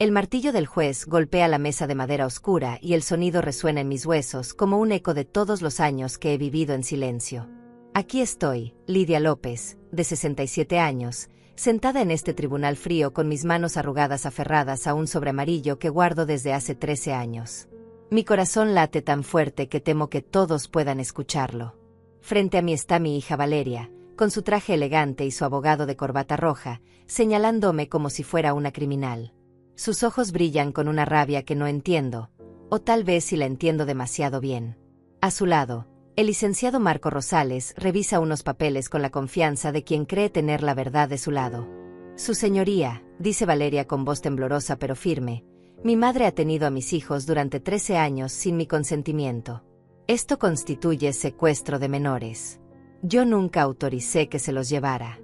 El martillo del juez golpea la mesa de madera oscura y el sonido resuena en mis huesos como un eco de todos los años que he vivido en silencio. Aquí estoy, Lidia López, de 67 años, sentada en este tribunal frío con mis manos arrugadas aferradas a un sobre amarillo que guardo desde hace 13 años. Mi corazón late tan fuerte que temo que todos puedan escucharlo. Frente a mí está mi hija Valeria, con su traje elegante y su abogado de corbata roja, señalándome como si fuera una criminal. Sus ojos brillan con una rabia que no entiendo, o tal vez si la entiendo demasiado bien. A su lado, el licenciado Marco Rosales revisa unos papeles con la confianza de quien cree tener la verdad de su lado. Su señoría, dice Valeria con voz temblorosa pero firme, mi madre ha tenido a mis hijos durante 13 años sin mi consentimiento. Esto constituye secuestro de menores. Yo nunca autoricé que se los llevara.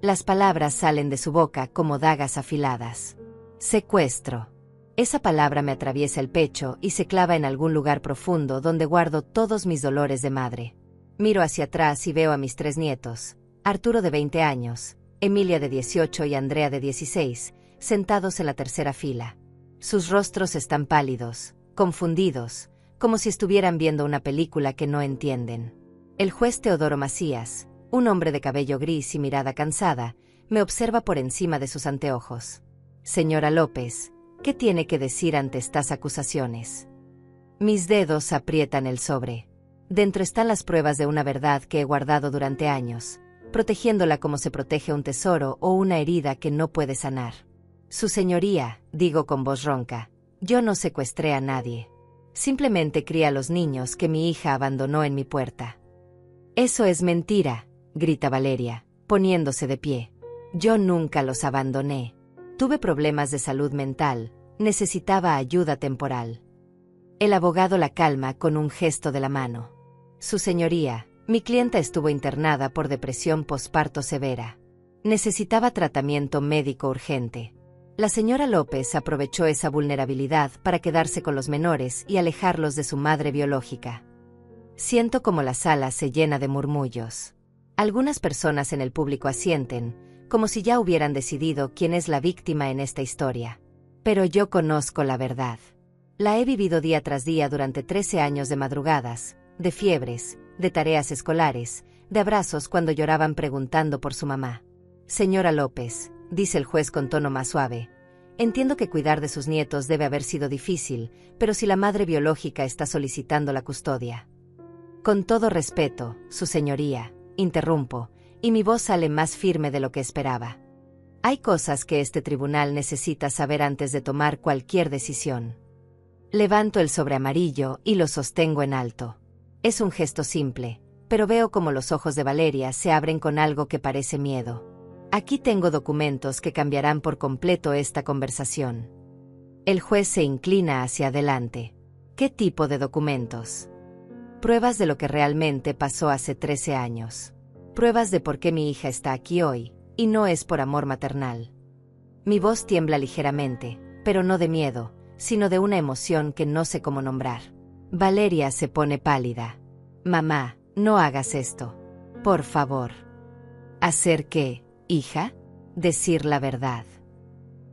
Las palabras salen de su boca como dagas afiladas. Secuestro. Esa palabra me atraviesa el pecho y se clava en algún lugar profundo donde guardo todos mis dolores de madre. Miro hacia atrás y veo a mis 3 nietos, Arturo de 20 años, Emilia de 18 y Andrea de 16, sentados en la tercera fila. Sus rostros están pálidos, confundidos, como si estuvieran viendo una película que no entienden. El juez Teodoro Macías, un hombre de cabello gris y mirada cansada, me observa por encima de sus anteojos. Señora López, ¿qué tiene que decir ante estas acusaciones? Mis dedos aprietan el sobre. Dentro están las pruebas de una verdad que he guardado durante años, protegiéndola como se protege un tesoro o una herida que no puede sanar. Su señoría, digo con voz ronca, yo no secuestré a nadie. Simplemente crié a los niños que mi hija abandonó en mi puerta. Eso es mentira, grita Valeria, poniéndose de pie. Yo nunca los abandoné. Tuve problemas de salud mental, necesitaba ayuda temporal. El abogado la calma con un gesto de la mano. Su señoría, mi clienta estuvo internada por depresión posparto severa. Necesitaba tratamiento médico urgente. La señora López aprovechó esa vulnerabilidad para quedarse con los menores y alejarlos de su madre biológica. Siento como la sala se llena de murmullos. Algunas personas en el público asienten, como si ya hubieran decidido quién es la víctima en esta historia. Pero yo conozco la verdad. La he vivido día tras día durante 13 años de madrugadas, de fiebres, de tareas escolares, de abrazos cuando lloraban preguntando por su mamá. Señora López, dice el juez con tono más suave, entiendo que cuidar de sus nietos debe haber sido difícil, pero si la madre biológica está solicitando la custodia. Con todo respeto, su señoría, interrumpo, y mi voz sale más firme de lo que esperaba. Hay cosas que este tribunal necesita saber antes de tomar cualquier decisión. Levanto el sobre amarillo y lo sostengo en alto. Es un gesto simple, pero veo como los ojos de Valeria se abren con algo que parece miedo. Aquí tengo documentos que cambiarán por completo esta conversación. El juez se inclina hacia adelante. ¿Qué tipo de documentos? Pruebas de lo que realmente pasó hace 13 años. Pruebas de por qué mi hija está aquí hoy, y no es por amor maternal. Mi voz tiembla ligeramente, pero no de miedo, sino de una emoción que no sé cómo nombrar. Valeria se pone pálida. Mamá, no hagas esto. Por favor. ¿Hacer qué, hija? Decir la verdad.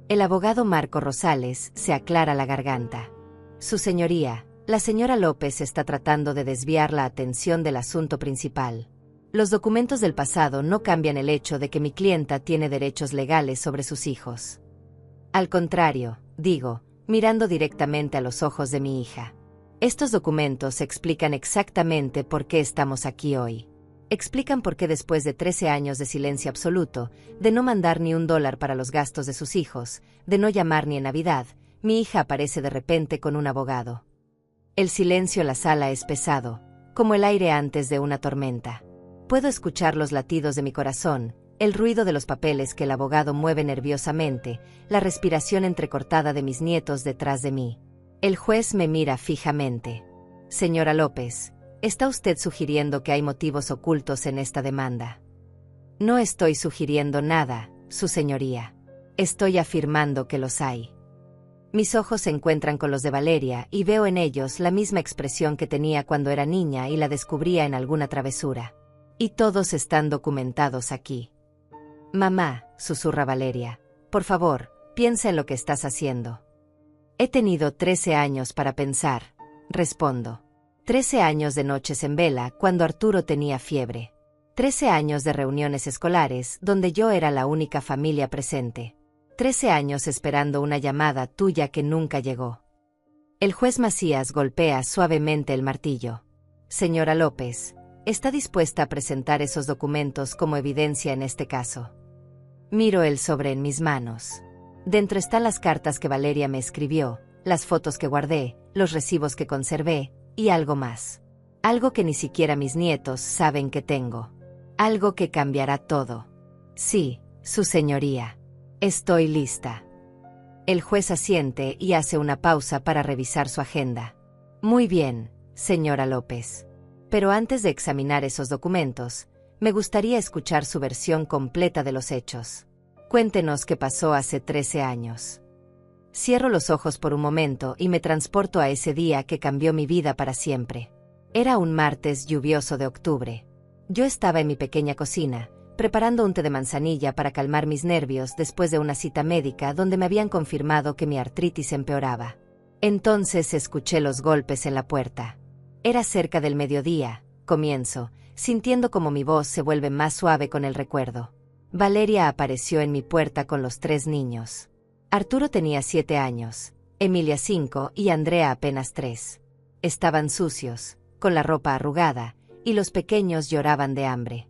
El abogado Marco Rosales se aclara la garganta. Su señoría, la señora López está tratando de desviar la atención del asunto principal. Los documentos del pasado no cambian el hecho de que mi clienta tiene derechos legales sobre sus hijos. Al contrario, digo, mirando directamente a los ojos de mi hija. Estos documentos explican exactamente por qué estamos aquí hoy. Explican por qué después de 13 años de silencio absoluto, de no mandar ni $1 para los gastos de sus hijos, de no llamar ni en Navidad, mi hija aparece de repente con un abogado. El silencio en la sala es pesado, como el aire antes de una tormenta. Puedo escuchar los latidos de mi corazón, el ruido de los papeles que el abogado mueve nerviosamente, la respiración entrecortada de mis nietos detrás de mí. El juez me mira fijamente. Señora López, ¿está usted sugiriendo que hay motivos ocultos en esta demanda? No estoy sugiriendo nada, su señoría. Estoy afirmando que los hay. Mis ojos se encuentran con los de Valeria y veo en ellos la misma expresión que tenía cuando era niña y la descubría en alguna travesura. Y todos están documentados aquí. Mamá, susurra Valeria, por favor, Piensa en lo que estás haciendo. He tenido 13 años para pensar, respondo. 13 años de noches en vela cuando Arturo tenía fiebre. 13 años de reuniones escolares donde yo era la única familia presente. 13 años esperando una llamada tuya que nunca llegó. El juez Macías golpea suavemente el martillo. Señora López, ¿está dispuesta a presentar esos documentos como evidencia en este caso? Miro el sobre en mis manos. Dentro están las cartas que Valeria me escribió, las fotos que guardé, los recibos que conservé, y algo más. Algo que ni siquiera mis nietos saben que tengo. Algo que cambiará todo. Sí, su señoría. Estoy lista. El juez asiente y hace una pausa para revisar su agenda. Muy bien, señora López. Pero antes de examinar esos documentos, me gustaría escuchar su versión completa de los hechos. Cuéntenos qué pasó hace 13 años. Cierro los ojos por un momento y me transporto a ese día que cambió mi vida para siempre. Era un martes lluvioso de octubre. Yo estaba en mi pequeña cocina, preparando un té de manzanilla para calmar mis nervios después de una cita médica donde me habían confirmado que mi artritis empeoraba. Entonces escuché los golpes en la puerta. Era cerca del mediodía, comienzo, sintiendo como mi voz se vuelve más suave con el recuerdo. Valeria apareció en mi puerta con los 3 niños. Arturo tenía 7 años, Emilia 5 y Andrea apenas 3. Estaban sucios, con la ropa arrugada, y los pequeños lloraban de hambre.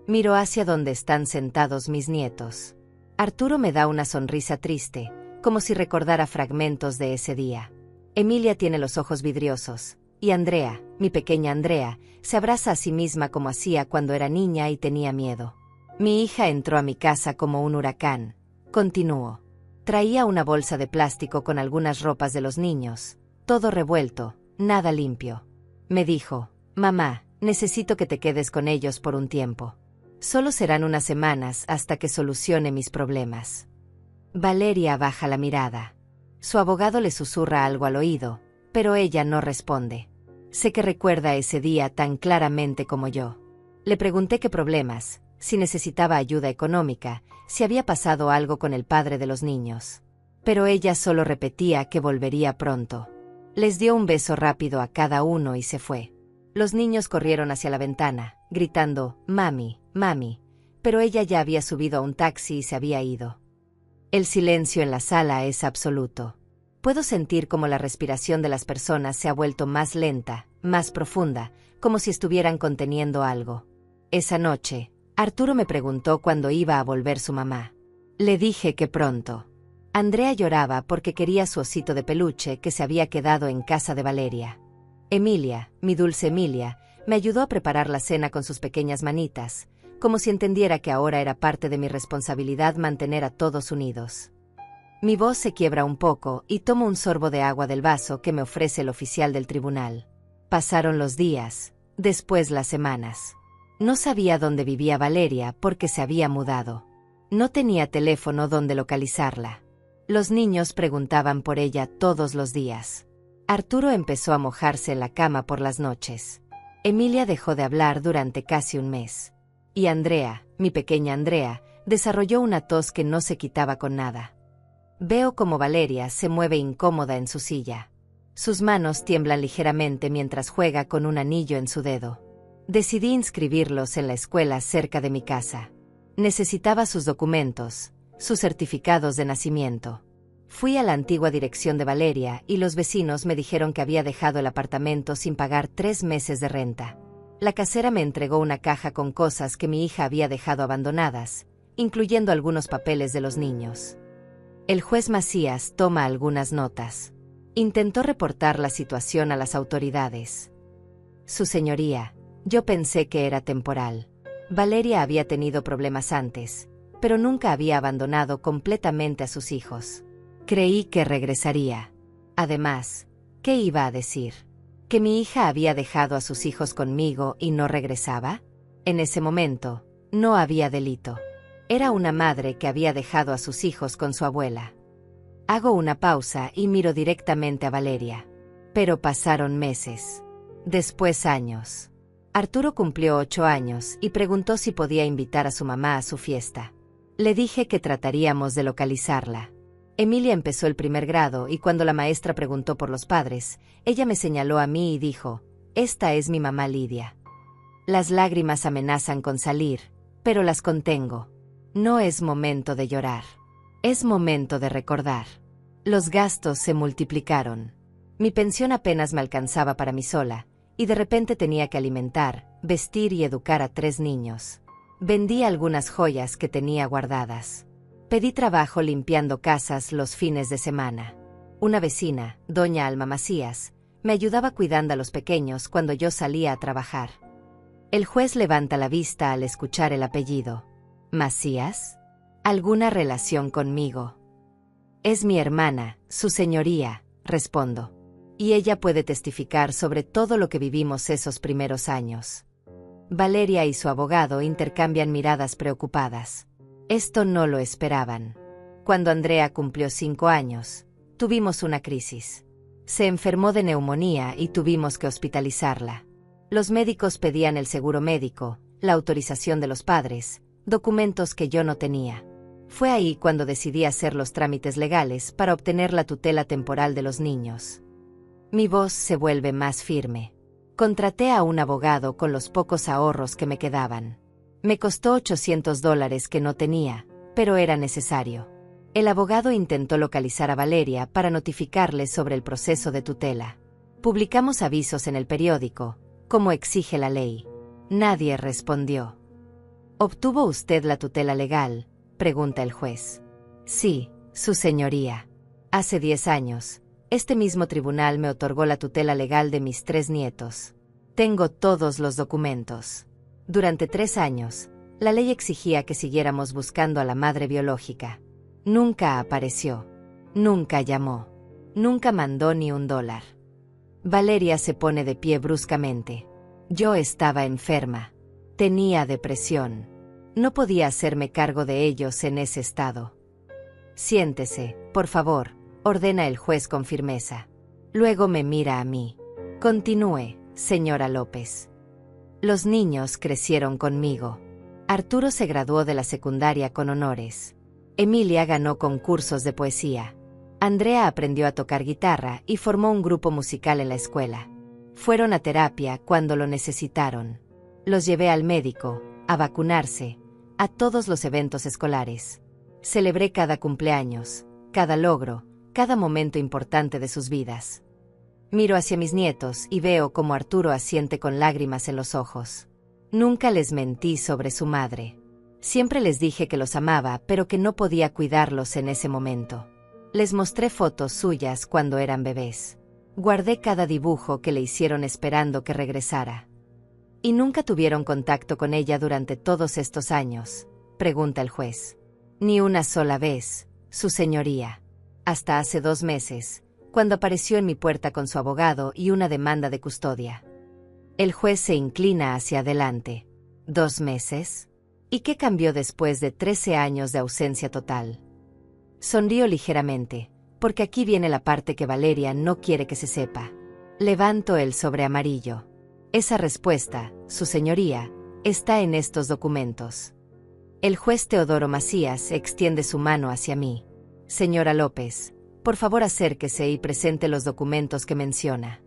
Miro hacia donde están sentados mis nietos. Arturo me da una sonrisa triste, como si recordara fragmentos de ese día. Emilia tiene los ojos vidriosos, y Andrea, mi pequeña Andrea, se abraza a sí misma como hacía cuando era niña y tenía miedo. Mi hija entró a mi casa como un huracán. Continúo. Traía una bolsa de plástico con algunas ropas de los niños, todo revuelto, nada limpio. Me dijo, mamá, necesito que te quedes con ellos por un tiempo. Solo serán unas semanas hasta que solucione mis problemas. Valeria baja la mirada. Su abogado le susurra algo al oído, pero ella no responde. Sé que recuerda ese día tan claramente como yo. Le pregunté qué problemas, si necesitaba ayuda económica, si había pasado algo con el padre de los niños. Pero ella solo repetía que volvería pronto. Les dio un beso rápido a cada uno y se fue. Los niños corrieron hacia la ventana, gritando, «Mami, mami», pero ella ya había subido a un taxi y se había ido. El silencio en la sala es absoluto. Puedo sentir como la respiración de las personas se ha vuelto más lenta, más profunda, como si estuvieran conteniendo algo. Esa noche, Arturo me preguntó cuándo iba a volver su mamá. Le dije que pronto. Andrea lloraba porque quería su osito de peluche que se había quedado en casa de Valeria. Emilia, mi dulce Emilia, me ayudó a preparar la cena con sus pequeñas manitas, como si entendiera que ahora era parte de mi responsabilidad mantener a todos unidos. Mi voz se quiebra un poco y tomo un sorbo de agua del vaso que me ofrece el oficial del tribunal. Pasaron los días, después las semanas. No sabía dónde vivía Valeria porque se había mudado. No tenía teléfono donde localizarla. Los niños preguntaban por ella todos los días. Arturo empezó a mojarse en la cama por las noches. Emilia dejó de hablar durante casi un mes. Y Andrea, mi pequeña Andrea, desarrolló una tos que no se quitaba con nada. Veo como Valeria se mueve incómoda en su silla. Sus manos tiemblan ligeramente mientras juega con un anillo en su dedo. Decidí inscribirlos en la escuela cerca de mi casa. Necesitaba sus documentos, sus certificados de nacimiento. Fui a la antigua dirección de Valeria y los vecinos me dijeron que había dejado el apartamento sin pagar 3 meses de renta. La casera me entregó una caja con cosas que mi hija había dejado abandonadas, incluyendo algunos papeles de los niños. El juez Macías toma algunas notas. Intentó reportar la situación a las autoridades. Su señoría, yo pensé que era temporal. Valeria había tenido problemas antes, pero nunca había abandonado completamente a sus hijos. Creí que regresaría. Además, ¿qué iba a decir? ¿Que mi hija había dejado a sus hijos conmigo y no regresaba? En ese momento, no había delito. Era una madre que había dejado a sus hijos con su abuela. Hago una pausa y miro directamente a Valeria. Pero pasaron meses. Después años. Arturo cumplió 8 años y preguntó si podía invitar a su mamá a su fiesta. Le dije que trataríamos de localizarla. Emilia empezó el primer grado y cuando la maestra preguntó por los padres, ella me señaló a mí y dijo, «Esta es mi mamá Lidia». Las lágrimas amenazan con salir, pero las contengo. No es momento de llorar. Es momento de recordar. Los gastos se multiplicaron. Mi pensión apenas me alcanzaba para mí sola, y de repente tenía que alimentar, vestir y educar a 3 niños. Vendí algunas joyas que tenía guardadas. Pedí trabajo limpiando casas los fines de semana. Una vecina, doña Alma Macías, me ayudaba cuidando a los pequeños cuando yo salía a trabajar. El juez levanta la vista al escuchar el apellido. ¿Macías? ¿Alguna relación conmigo? Es mi hermana, su señoría, respondo. Y ella puede testificar sobre todo lo que vivimos esos primeros años. Valeria y su abogado intercambian miradas preocupadas. Esto no lo esperaban. Cuando Andrea cumplió 5 años, tuvimos una crisis. Se enfermó de neumonía y tuvimos que hospitalizarla. Los médicos pedían el seguro médico, la autorización de los padres, documentos que yo no tenía. Fue ahí cuando decidí hacer los trámites legales para obtener la tutela temporal de los niños. Mi voz se vuelve más firme. Contraté a un abogado con los pocos ahorros que me quedaban. Me costó $800 que no tenía, pero era necesario. El abogado intentó localizar a Valeria para notificarle sobre el proceso de tutela. Publicamos avisos en el periódico, como exige la ley. Nadie respondió. ¿Obtuvo usted la tutela legal?, pregunta el juez. Sí, su señoría. Hace 10 años, este mismo tribunal me otorgó la tutela legal de mis 3 nietos. Tengo todos los documentos. Durante 3 años, la ley exigía que siguiéramos buscando a la madre biológica. Nunca apareció. Nunca llamó. Nunca mandó ni $1. Valeria se pone de pie bruscamente. Yo estaba enferma. Tenía depresión. No podía hacerme cargo de ellos en ese estado. Siéntese, por favor, ordena el juez con firmeza. Luego me mira a mí. Continúe, señora López. Los niños crecieron conmigo. Arturo se graduó de la secundaria con honores. Emilia ganó concursos de poesía. Andrea aprendió a tocar guitarra y formó un grupo musical en la escuela. Fueron a terapia cuando lo necesitaron. Los llevé al médico, a vacunarse, a todos los eventos escolares. Celebré cada cumpleaños, cada logro, cada momento importante de sus vidas. Miro hacia mis nietos y veo cómo Arturo asiente con lágrimas en los ojos. Nunca les mentí sobre su madre. Siempre les dije que los amaba, pero que no podía cuidarlos en ese momento. Les mostré fotos suyas cuando eran bebés. Guardé cada dibujo que le hicieron esperando que regresara. ¿Y nunca tuvieron contacto con ella durante todos estos años?, pregunta el juez. Ni una sola vez, su señoría. Hasta hace 2 meses, cuando apareció en mi puerta con su abogado y una demanda de custodia. El juez se inclina hacia adelante. ¿2 meses? ¿Y qué cambió después de 13 años de ausencia total? Sonrío ligeramente, porque aquí viene la parte que Valeria no quiere que se sepa. Levanto el sobre amarillo. Esa respuesta, su señoría, está en estos documentos. El juez Teodoro Macías extiende su mano hacia mí. Señora López, por favor acérquese y presente los documentos que menciona.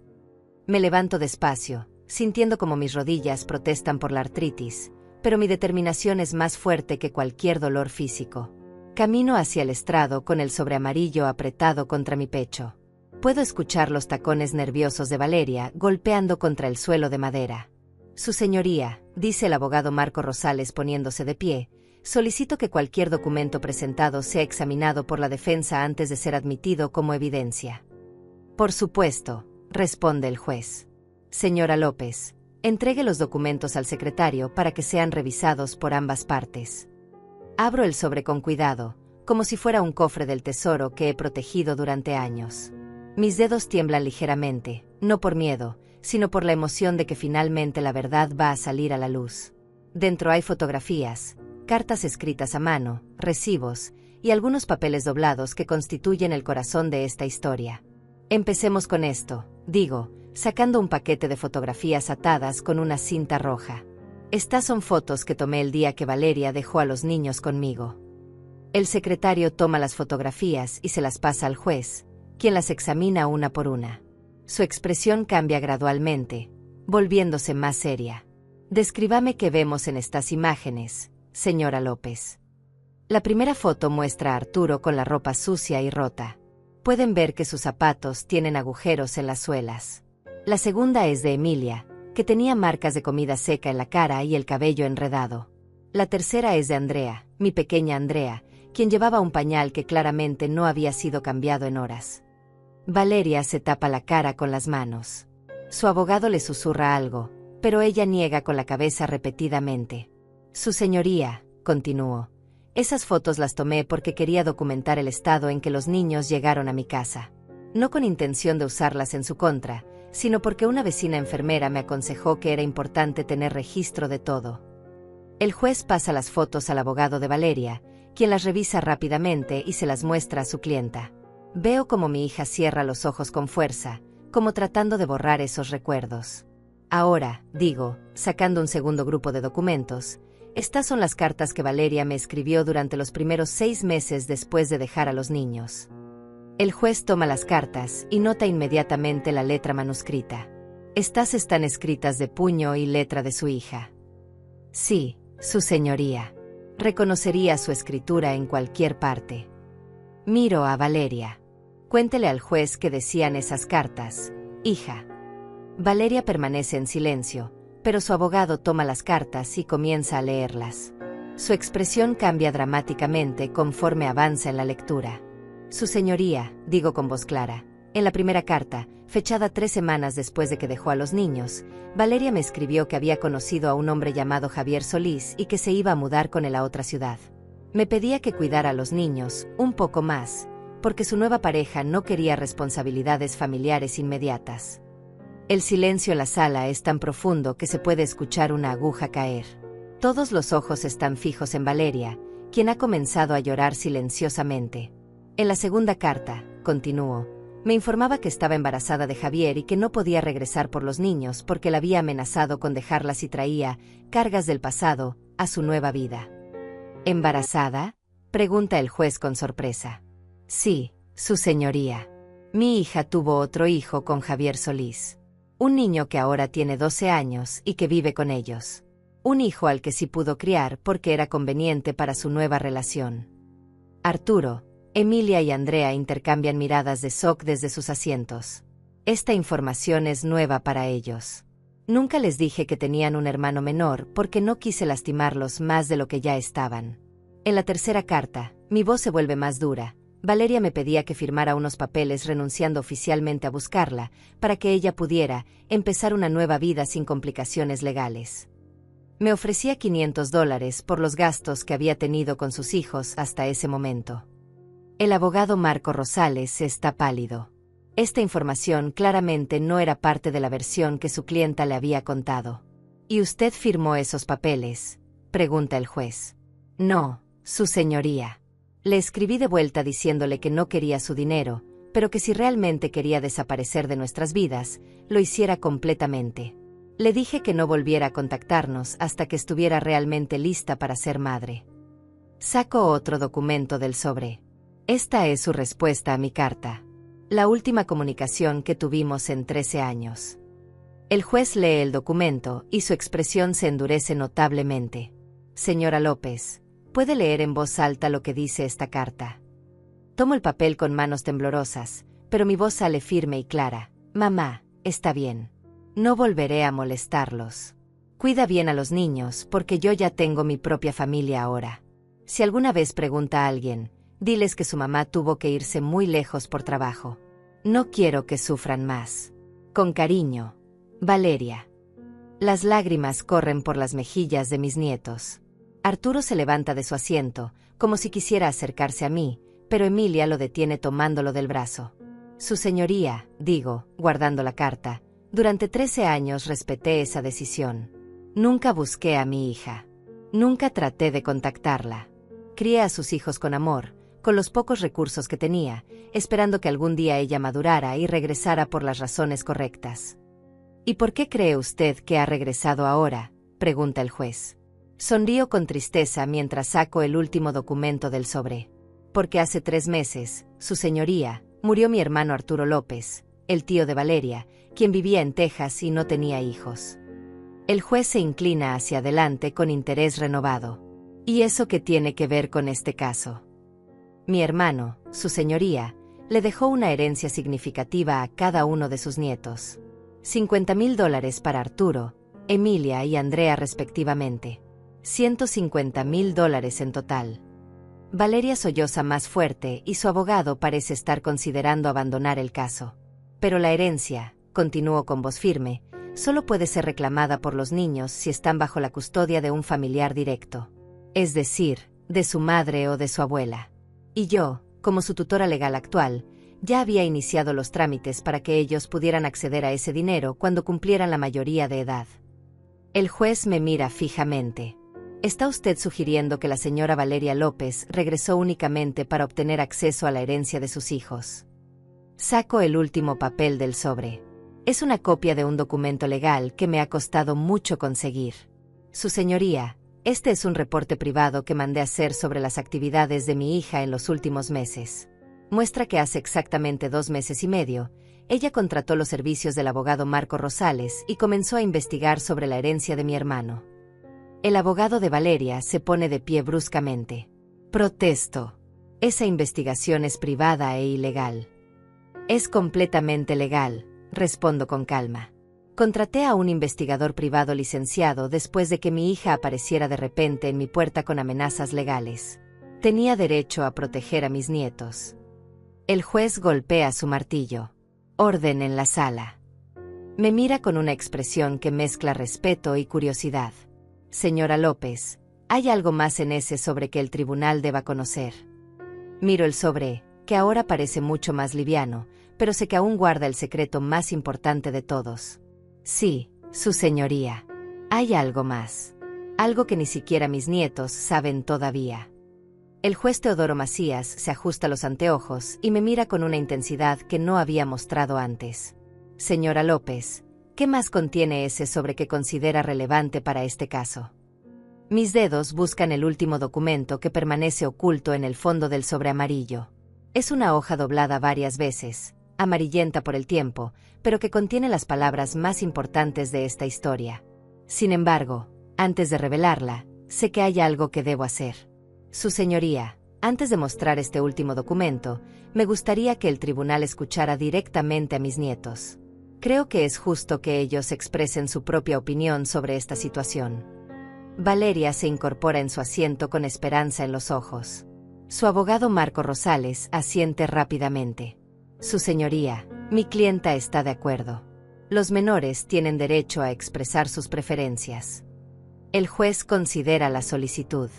Me levanto despacio, sintiendo como mis rodillas protestan por la artritis, pero mi determinación es más fuerte que cualquier dolor físico. Camino hacia el estrado con el sobre amarillo apretado contra mi pecho. Puedo escuchar los tacones nerviosos de Valeria golpeando contra el suelo de madera. Su señoría, dice el abogado Marco Rosales poniéndose de pie, solicito que cualquier documento presentado sea examinado por la defensa antes de ser admitido como evidencia. Por supuesto, responde el juez. Señora López, entregue los documentos al secretario para que sean revisados por ambas partes. Abro el sobre con cuidado, como si fuera un cofre del tesoro que he protegido durante años. Mis dedos tiemblan ligeramente, no por miedo, sino por la emoción de que finalmente la verdad va a salir a la luz. Dentro hay fotografías, cartas escritas a mano, recibos y algunos papeles doblados que constituyen el corazón de esta historia. Empecemos con esto, digo, sacando un paquete de fotografías atadas con una cinta roja. Estas son fotos que tomé el día que Valeria dejó a los niños conmigo. El secretario toma las fotografías y se las pasa al juez, quien las examina una por una. Su expresión cambia gradualmente, volviéndose más seria. Descríbame qué vemos en estas imágenes, señora López. La primera foto muestra a Arturo con la ropa sucia y rota. Pueden ver que sus zapatos tienen agujeros en las suelas. La segunda es de Emilia, que tenía marcas de comida seca en la cara y el cabello enredado. La tercera es de Andrea, mi pequeña Andrea, quien llevaba un pañal que claramente no había sido cambiado en horas. Valeria se tapa la cara con las manos. Su abogado le susurra algo, pero ella niega con la cabeza repetidamente. Su señoría, continuó. Esas fotos las tomé porque quería documentar el estado en que los niños llegaron a mi casa. No con intención de usarlas en su contra, sino porque una vecina enfermera me aconsejó que era importante tener registro de todo. El juez pasa las fotos al abogado de Valeria, quien las revisa rápidamente y se las muestra a su clienta. Veo como mi hija cierra los ojos con fuerza, como tratando de borrar esos recuerdos. Ahora, digo, sacando un segundo grupo de documentos, estas son las cartas que Valeria me escribió durante los primeros 6 meses después de dejar a los niños. El juez toma las cartas y nota inmediatamente la letra manuscrita. Estas están escritas de puño y letra de su hija. Sí, su señoría. Reconocería su escritura en cualquier parte. Miro a Valeria. Cuéntele al juez qué decían esas cartas, hija. Valeria permanece en silencio, pero su abogado toma las cartas y comienza a leerlas. Su expresión cambia dramáticamente conforme avanza en la lectura. Su señoría, digo con voz clara, en la primera carta, fechada 3 semanas después de que dejó a los niños, Valeria me escribió que había conocido a un hombre llamado Javier Solís y que se iba a mudar con él a otra ciudad. Me pedía que cuidara a los niños, un poco más, porque su nueva pareja no quería responsabilidades familiares inmediatas. El silencio en la sala es tan profundo que se puede escuchar una aguja caer. Todos los ojos están fijos en Valeria, quien ha comenzado a llorar silenciosamente. En la segunda carta, continuó, me informaba que estaba embarazada de Javier y que no podía regresar por los niños porque la había amenazado con dejarlas si traía cargas del pasado a su nueva vida. ¿Embarazada?, pregunta el juez con sorpresa. Sí, su señoría. Mi hija tuvo otro hijo con Javier Solís. Un niño que ahora tiene 12 años y que vive con ellos. Un hijo al que sí pudo criar porque era conveniente para su nueva relación. Arturo, Emilia y Andrea intercambian miradas de shock desde sus asientos. Esta información es nueva para ellos. Nunca les dije que tenían un hermano menor porque no quise lastimarlos más de lo que ya estaban. En la tercera carta, mi voz se vuelve más dura. Valeria me pedía que firmara unos papeles renunciando oficialmente a buscarla, para que ella pudiera empezar una nueva vida sin complicaciones legales. Me ofrecía $500 por los gastos que había tenido con sus hijos hasta ese momento. El abogado Marco Rosales está pálido. Esta información claramente no era parte de la versión que su clienta le había contado. ¿Y usted firmó esos papeles?, pregunta el juez. No, su señoría. Le escribí de vuelta diciéndole que no quería su dinero, pero que si realmente quería desaparecer de nuestras vidas, lo hiciera completamente. Le dije que no volviera a contactarnos hasta que estuviera realmente lista para ser madre. Saco otro documento del sobre. Esta es su respuesta a mi carta. La última comunicación que tuvimos en 13 años. El juez lee el documento y su expresión se endurece notablemente. Señora López, ¿puede leer en voz alta lo que dice esta carta? Tomo el papel con manos temblorosas, pero mi voz sale firme y clara. Mamá, está bien. No volveré a molestarlos. Cuida bien a los niños porque yo ya tengo mi propia familia ahora. Si alguna vez pregunta a alguien, diles que su mamá tuvo que irse muy lejos por trabajo. No quiero que sufran más. Con cariño, Valeria. Las lágrimas corren por las mejillas de mis nietos. Arturo se levanta de su asiento, como si quisiera acercarse a mí, pero Emilia lo detiene tomándolo del brazo. Su señoría, digo, guardando la carta, durante 13 años respeté esa decisión. Nunca busqué a mi hija. Nunca traté de contactarla. Crié a sus hijos con amor, con los pocos recursos que tenía, esperando que algún día ella madurara y regresara por las razones correctas. ¿Y por qué cree usted que ha regresado ahora?, pregunta el juez. Sonrío con tristeza mientras saco el último documento del sobre. porque hace 3 meses, su señoría, murió mi hermano Arturo López, el tío de Valeria, quien vivía en Texas y no tenía hijos. El juez se inclina hacia adelante con interés renovado. ¿Y eso qué tiene que ver con este caso? Mi hermano, su señoría, le dejó una herencia significativa a cada uno de sus nietos. $50,000 para Arturo, Emilia y Andrea respectivamente. $150,000 en total. Valeria solloza más fuerte y su abogado parece estar considerando abandonar el caso. Pero la herencia, continuó con voz firme, solo puede ser reclamada por los niños si están bajo la custodia de un familiar directo. Es decir, de su madre o de su abuela. Y yo, como su tutora legal actual, ya había iniciado los trámites para que ellos pudieran acceder a ese dinero cuando cumplieran la mayoría de edad. El juez me mira fijamente. ¿Está usted sugiriendo que la señora Valeria López regresó únicamente para obtener acceso a la herencia de sus hijos? Saco el último papel del sobre. Es una copia de un documento legal que me ha costado mucho conseguir. Su señoría, este es un reporte privado que mandé hacer sobre las actividades de mi hija en los últimos meses. Muestra que hace exactamente 2 meses y medio, ella contrató los servicios del abogado Marco Rosales y comenzó a investigar sobre la herencia de mi hermano. El abogado de Valeria se pone de pie bruscamente. Protesto. Esa investigación es privada e ilegal. Es completamente legal, respondo con calma. Contraté a un investigador privado licenciado después de que mi hija apareciera de repente en mi puerta con amenazas legales. Tenía derecho a proteger a mis nietos. El juez golpea su martillo. Orden en la sala. Me mira con una expresión que mezcla respeto y curiosidad. Señora López, ¿hay algo más en ese sobre que el tribunal deba conocer? Miro el sobre, que ahora parece mucho más liviano, pero sé que aún guarda el secreto más importante de todos. Sí, su señoría. Hay algo más. Algo que ni siquiera mis nietos saben todavía. El juez Teodoro Macías se ajusta los anteojos y me mira con una intensidad que no había mostrado antes. Señora López, ¿qué más contiene ese sobre que considera relevante para este caso? Mis dedos buscan el último documento que permanece oculto en el fondo del sobre amarillo. Es una hoja doblada varias veces, amarillenta por el tiempo, pero que contiene las palabras más importantes de esta historia. Sin embargo, antes de revelarla, sé que hay algo que debo hacer. Su señoría, antes de mostrar este último documento, me gustaría que el tribunal escuchara directamente a mis nietos. Creo que es justo que ellos expresen su propia opinión sobre esta situación. Valeria se incorpora en su asiento con esperanza en los ojos. Su abogado Marco Rosales asiente rápidamente. Su señoría, mi clienta está de acuerdo. Los menores tienen derecho a expresar sus preferencias. El juez considera la solicitud.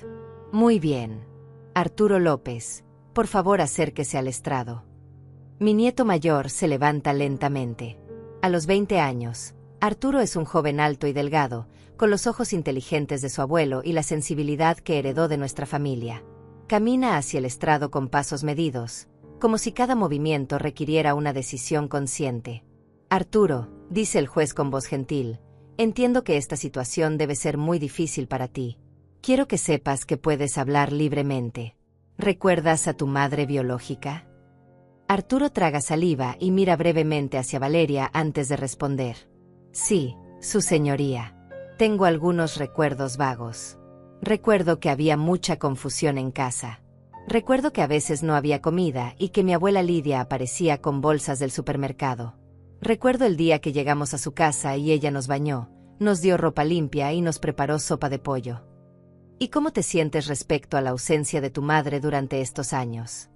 Muy bien. Arturo López, por favor acérquese al estrado. Mi nieto mayor se levanta lentamente. A los 20 años, Arturo es un joven alto y delgado, con los ojos inteligentes de su abuelo y la sensibilidad que heredó de nuestra familia. Camina hacia el estrado con pasos medidos, como si cada movimiento requiriera una decisión consciente. Arturo, dice el juez con voz gentil, entiendo que esta situación debe ser muy difícil para ti. Quiero que sepas que puedes hablar libremente. ¿Recuerdas a tu madre biológica? Arturo traga saliva y mira brevemente hacia Valeria antes de responder. Sí, su señoría. Tengo algunos recuerdos vagos. Recuerdo que había mucha confusión en casa. Recuerdo que a veces no había comida y que mi abuela Lidia aparecía con bolsas del supermercado. Recuerdo el día que llegamos a su casa y ella nos bañó, nos dio ropa limpia y nos preparó sopa de pollo. ¿Y cómo te sientes respecto a la ausencia de tu madre durante estos años?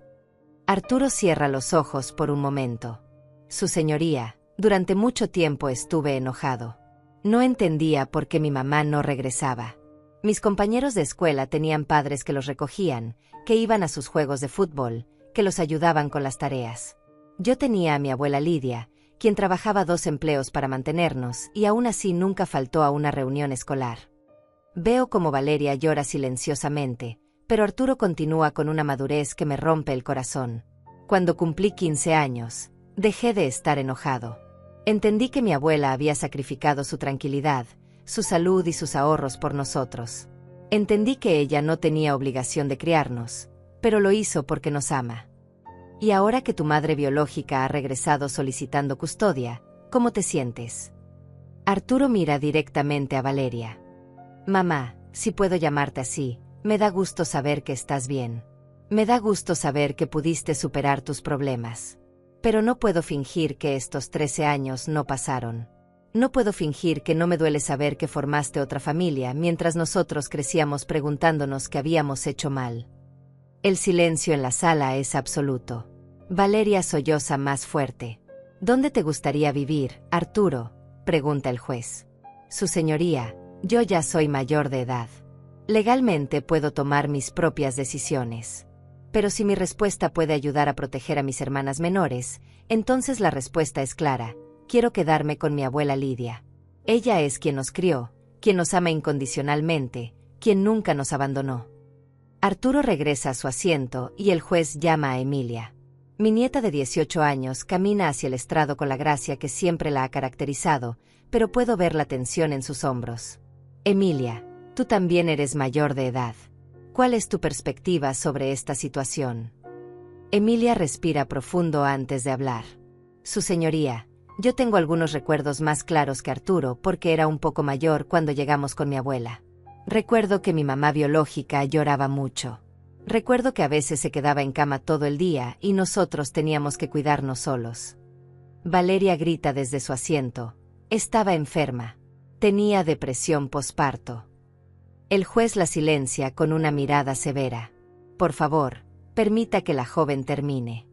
Arturo cierra los ojos por un momento. Su señoría, durante mucho tiempo estuve enojado. No entendía por qué mi mamá no regresaba. Mis compañeros de escuela tenían padres que los recogían, que iban a sus juegos de fútbol, que los ayudaban con las tareas. Yo tenía a mi abuela Lidia, quien trabajaba 2 empleos para mantenernos y aún así nunca faltó a una reunión escolar. Veo como Valeria llora silenciosamente, pero Arturo continúa con una madurez que me rompe el corazón. Cuando cumplí 15 años, dejé de estar enojado. Entendí que mi abuela había sacrificado su tranquilidad, su salud y sus ahorros por nosotros. Entendí que ella no tenía obligación de criarnos, pero lo hizo porque nos ama. Y ahora que tu madre biológica ha regresado solicitando custodia, ¿cómo te sientes? Arturo mira directamente a Valeria. Mamá, si puedo llamarte así, me da gusto saber que estás bien. Me da gusto saber que pudiste superar tus problemas. Pero no puedo fingir que estos 13 años no pasaron. No puedo fingir que no me duele saber que formaste otra familia mientras nosotros crecíamos preguntándonos qué habíamos hecho mal. El silencio en la sala es absoluto. Valeria solloza más fuerte. ¿Dónde te gustaría vivir, Arturo?, pregunta el juez. Su señoría, yo ya soy mayor de edad. Legalmente puedo tomar mis propias decisiones. Pero si mi respuesta puede ayudar a proteger a mis hermanas menores, entonces la respuesta es clara. Quiero quedarme con mi abuela Lidia. Ella es quien nos crió, quien nos ama incondicionalmente, quien nunca nos abandonó. Arturo regresa a su asiento y el juez llama a Emilia. Mi nieta de 18 años camina hacia el estrado con la gracia que siempre la ha caracterizado, pero puedo ver la tensión en sus hombros. Emilia, tú también eres mayor de edad. ¿Cuál es tu perspectiva sobre esta situación? Emilia respira profundo antes de hablar. Su señoría, yo tengo algunos recuerdos más claros que Arturo porque era un poco mayor cuando llegamos con mi abuela. Recuerdo que mi mamá biológica lloraba mucho. Recuerdo que a veces se quedaba en cama todo el día y nosotros teníamos que cuidarnos solos. Valeria grita desde su asiento. Estaba enferma. Tenía depresión posparto. El juez la silencia con una mirada severa. Por favor, permita que la joven termine.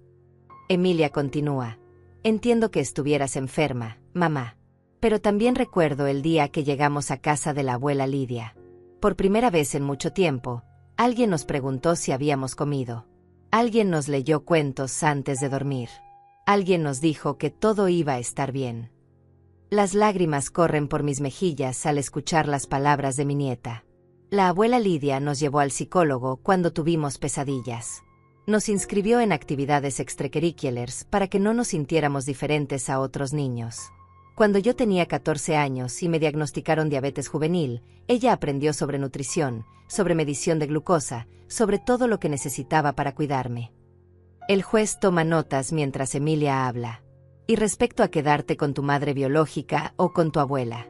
Emilia continúa. Entiendo que estuvieras enferma, mamá. Pero también recuerdo el día que llegamos a casa de la abuela Lidia. Por primera vez en mucho tiempo, alguien nos preguntó si habíamos comido. Alguien nos leyó cuentos antes de dormir. Alguien nos dijo que todo iba a estar bien. Las lágrimas corren por mis mejillas al escuchar las palabras de mi nieta. La abuela Lidia nos llevó al psicólogo cuando tuvimos pesadillas. Nos inscribió en actividades extracurriculares para que no nos sintiéramos diferentes a otros niños. Cuando yo tenía 14 años y me diagnosticaron diabetes juvenil, ella aprendió sobre nutrición, sobre medición de glucosa, sobre todo lo que necesitaba para cuidarme. El juez toma notas mientras Emilia habla. Y respecto a quedarte con tu madre biológica o con tu abuela.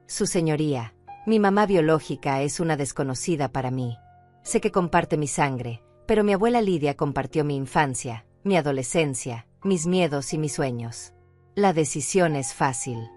Su señoría, mi mamá biológica es una desconocida para mí. Sé que comparte mi sangre, pero mi abuela Lidia compartió mi infancia, mi adolescencia, mis miedos y mis sueños. La decisión es fácil.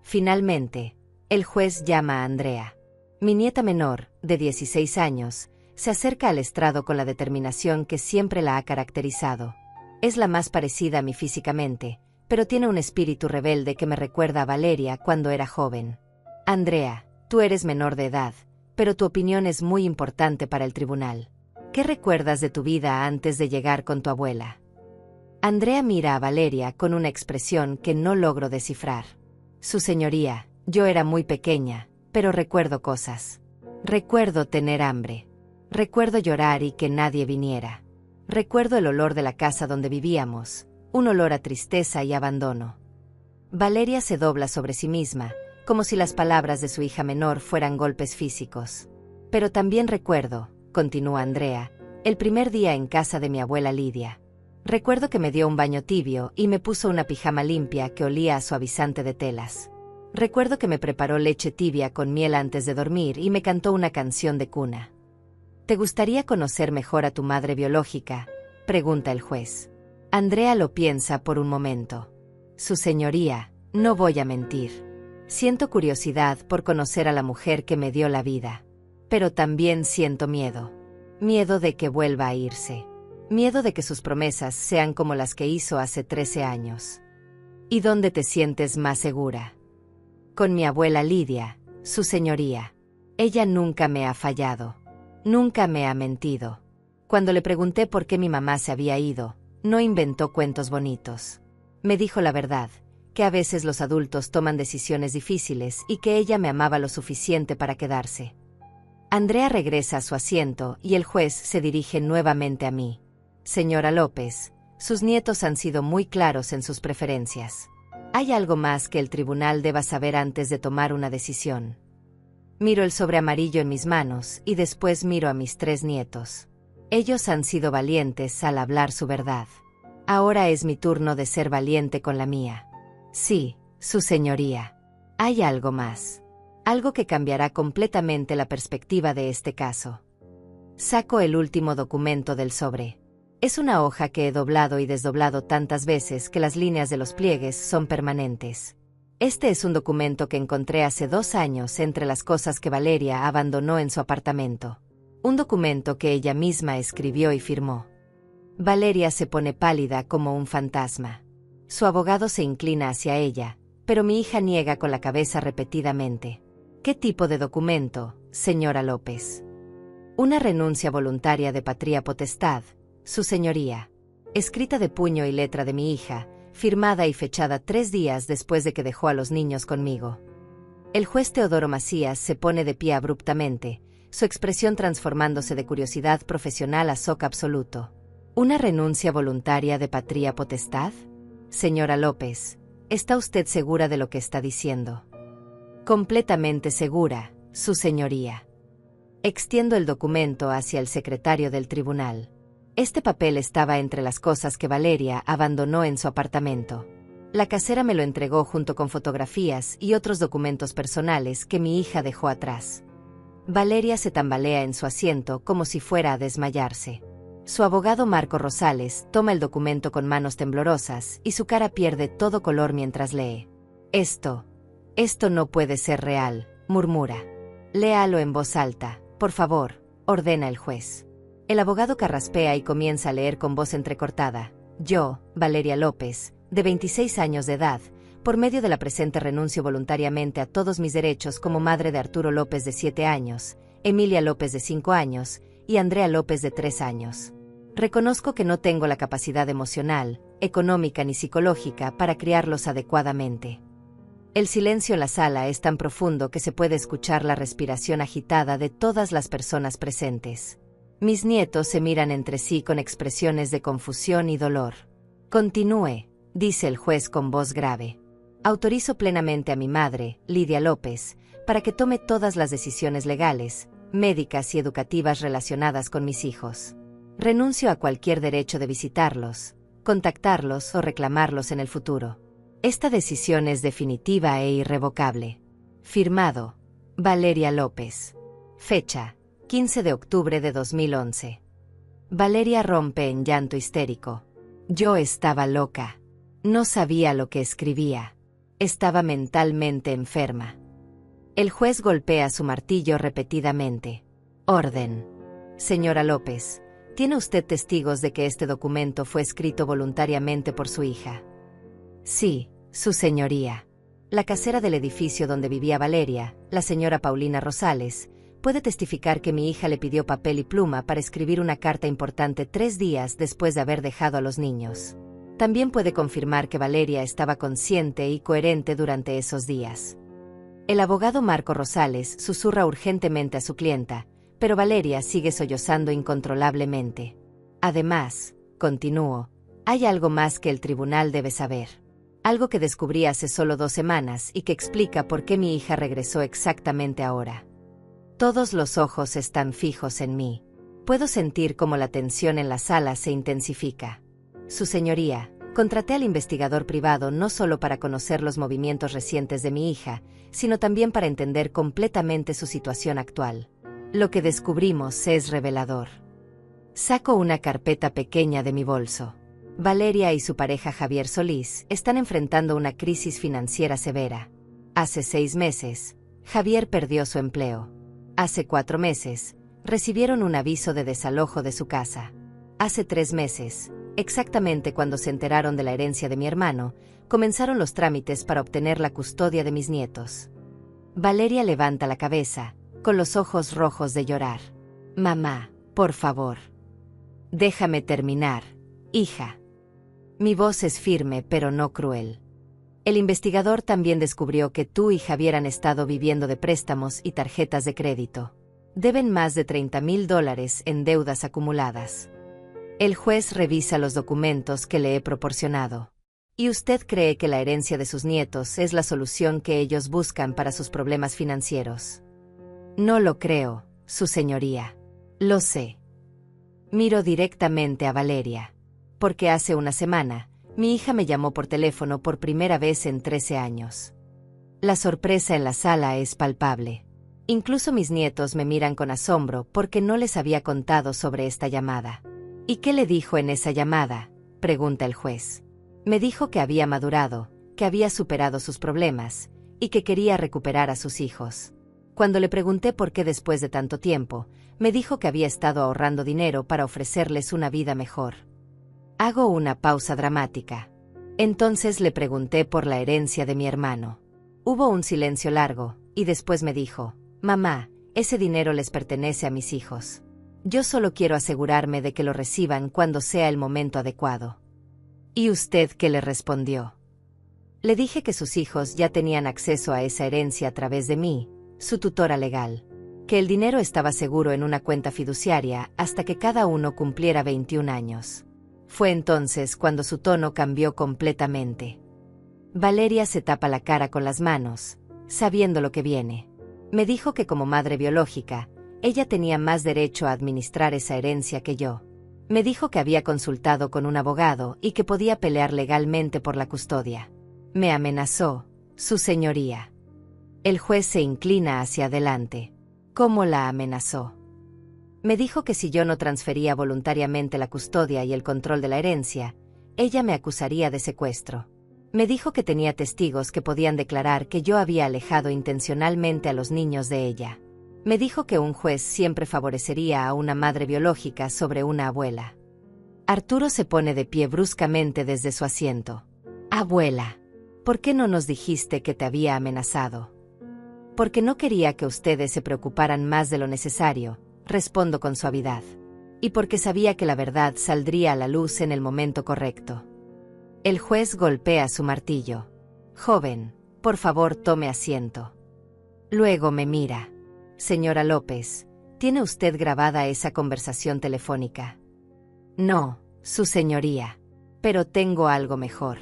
Finalmente, el juez llama a Andrea. Mi nieta menor, de 16 años, se acerca al estrado con la determinación que siempre la ha caracterizado. Es la más parecida a mí físicamente, pero tiene un espíritu rebelde que me recuerda a Valeria cuando era joven. Andrea, tú eres menor de edad, pero tu opinión es muy importante para el tribunal. ¿Qué recuerdas de tu vida antes de llegar con tu abuela? Andrea mira a Valeria con una expresión que no logro descifrar. Su señoría, yo era muy pequeña, pero recuerdo cosas. Recuerdo tener hambre. Recuerdo llorar y que nadie viniera. Recuerdo el olor de la casa donde vivíamos, un olor a tristeza y abandono. Valeria se dobla sobre sí misma, como si las palabras de su hija menor fueran golpes físicos. Pero también recuerdo, continúa Andrea, el primer día en casa de mi abuela Lidia. Recuerdo que me dio un baño tibio y me puso una pijama limpia que olía a suavizante de telas. Recuerdo que me preparó leche tibia con miel antes de dormir y me cantó una canción de cuna. ¿Te gustaría conocer mejor a tu madre biológica?, pregunta el juez. Andrea lo piensa por un momento. Su señoría, no voy a mentir. Siento curiosidad por conocer a la mujer que me dio la vida. Pero también siento miedo. Miedo de que vuelva a irse. Miedo de que sus promesas sean como las que hizo hace 13 años. ¿Y dónde te sientes más segura? Con mi abuela Lidia, su señoría. Ella nunca me ha fallado. Nunca me ha mentido. Cuando le pregunté por qué mi mamá se había ido, no inventó cuentos bonitos. Me dijo la verdad, que a veces los adultos toman decisiones difíciles y que ella me amaba lo suficiente para quedarse. Andrea regresa a su asiento y el juez se dirige nuevamente a mí. Señora López, sus nietos han sido muy claros en sus preferencias. ¿Hay algo más que el tribunal deba saber antes de tomar una decisión? Miro el sobre amarillo en mis manos y después miro a mis 3 nietos. Ellos han sido valientes al hablar su verdad. Ahora es mi turno de ser valiente con la mía. Sí, su señoría. Hay algo más. Algo que cambiará completamente la perspectiva de este caso. Saco el último documento del sobre. Es una hoja que he doblado y desdoblado tantas veces que las líneas de los pliegues son permanentes. Este es un documento que encontré hace 2 años entre las cosas que Valeria abandonó en su apartamento. Un documento que ella misma escribió y firmó. Valeria se pone pálida como un fantasma. Su abogado se inclina hacia ella, pero mi hija niega con la cabeza repetidamente. ¿Qué tipo de documento, señora López? Una renuncia voluntaria de patria potestad, su señoría. Escrita de puño y letra de mi hija, firmada y fechada 3 días después de que dejó a los niños conmigo. El juez Teodoro Macías se pone de pie abruptamente, su expresión transformándose de curiosidad profesional a shock absoluto. ¿Una renuncia voluntaria de patria potestad? Señora López, ¿está usted segura de lo que está diciendo? Completamente segura, su señoría. Extiendo el documento hacia el secretario del tribunal. Este papel estaba entre las cosas que Valeria abandonó en su apartamento. La casera me lo entregó junto con fotografías y otros documentos personales que mi hija dejó atrás. Valeria se tambalea en su asiento como si fuera a desmayarse. Su abogado Marco Rosales toma el documento con manos temblorosas y su cara pierde todo color mientras lee. Esto no puede ser real, murmura. Léalo en voz alta, por favor, ordena el juez. El abogado carraspea y comienza a leer con voz entrecortada. Yo, Valeria López, de 26 años de edad, por medio de la presente renuncio voluntariamente a todos mis derechos como madre de Arturo López de 7 años, Emilia López de 5 años y Andrea López de 3 años. Reconozco que no tengo la capacidad emocional, económica ni psicológica para criarlos adecuadamente. El silencio en la sala es tan profundo que se puede escuchar la respiración agitada de todas las personas presentes. Mis nietos se miran entre sí con expresiones de confusión y dolor. Continúe, dice el juez con voz grave. Autorizo plenamente a mi madre, Lidia López, para que tome todas las decisiones legales, médicas y educativas relacionadas con mis hijos. Renuncio a cualquier derecho de visitarlos, contactarlos o reclamarlos en el futuro. Esta decisión es definitiva e irrevocable. Firmado, Valeria López. Fecha, 15 de octubre de 2011. Valeria rompe en llanto histérico. Yo estaba loca. No sabía lo que escribía. Estaba mentalmente enferma. El juez golpea su martillo repetidamente. Orden. Señora López, ¿tiene usted testigos de que este documento fue escrito voluntariamente por su hija? Sí, su señoría. La casera del edificio donde vivía Valeria, la señora Paulina Rosales, puede testificar que mi hija le pidió papel y pluma para escribir una carta importante 3 días después de haber dejado a los niños. También puede confirmar que Valeria estaba consciente y coherente durante esos días. El abogado Marco Rosales susurra urgentemente a su clienta, pero Valeria sigue sollozando incontrolablemente. Además, continúo, hay algo más que el tribunal debe saber. Algo que descubrí hace solo 2 semanas y que explica por qué mi hija regresó exactamente ahora. Todos los ojos están fijos en mí. Puedo sentir cómo la tensión en la sala se intensifica. Su señoría, contraté al investigador privado no solo para conocer los movimientos recientes de mi hija, sino también para entender completamente su situación actual. Lo que descubrimos es revelador. Saco una carpeta pequeña de mi bolso. Valeria y su pareja Javier Solís están enfrentando una crisis financiera severa. Hace 6 meses, Javier perdió su empleo. Hace 4 meses, recibieron un aviso de desalojo de su casa. Hace 3 meses, exactamente cuando se enteraron de la herencia de mi hermano, comenzaron los trámites para obtener la custodia de mis nietos. Valeria levanta la cabeza, con los ojos rojos de llorar. Mamá, por favor. Déjame terminar, hija. Mi voz es firme pero no cruel. El investigador también descubrió que tú y Javier han estado viviendo de préstamos y tarjetas de crédito. Deben más de $30,000 en deudas acumuladas. El juez revisa los documentos que le he proporcionado. ¿Y usted cree que la herencia de sus nietos es la solución que ellos buscan para sus problemas financieros? No lo creo, su señoría. Lo sé. Miro directamente a Valeria. Porque hace una semana, mi hija me llamó por teléfono por primera vez en 13 años. La sorpresa en la sala es palpable. Incluso mis nietos me miran con asombro porque no les había contado sobre esta llamada. ¿Y qué le dijo en esa llamada?, pregunta el juez. Me dijo que había madurado, que había superado sus problemas, y que quería recuperar a sus hijos. Cuando le pregunté por qué después de tanto tiempo, me dijo que había estado ahorrando dinero para ofrecerles una vida mejor. Hago una pausa dramática. Entonces le pregunté por la herencia de mi hermano. Hubo un silencio largo, y después me dijo: «Mamá, ese dinero les pertenece a mis hijos. Yo solo quiero asegurarme de que lo reciban cuando sea el momento adecuado». ¿Y usted qué le respondió? Le dije que sus hijos ya tenían acceso a esa herencia a través de mí, su tutora legal, que el dinero estaba seguro en una cuenta fiduciaria hasta que cada uno cumpliera 21 años. Fue entonces cuando su tono cambió completamente. Valeria se tapa la cara con las manos, sabiendo lo que viene. Me dijo que como madre biológica, ella tenía más derecho a administrar esa herencia que yo. Me dijo que había consultado con un abogado y que podía pelear legalmente por la custodia. Me amenazó, su señoría. El juez se inclina hacia adelante. ¿Cómo la amenazó? Me dijo que si yo no transfería voluntariamente la custodia y el control de la herencia, ella me acusaría de secuestro. Me dijo que tenía testigos que podían declarar que yo había alejado intencionalmente a los niños de ella. Me dijo que un juez siempre favorecería a una madre biológica sobre una abuela. Arturo se pone de pie bruscamente desde su asiento. Abuela, ¿por qué no nos dijiste que te había amenazado? Porque no quería que ustedes se preocuparan más de lo necesario, respondo con suavidad. Y porque sabía que la verdad saldría a la luz en el momento correcto. El juez golpea su martillo. Joven, por favor tome asiento. Luego me mira. Señora López, ¿tiene usted grabada esa conversación telefónica? No, su señoría. Pero tengo algo mejor.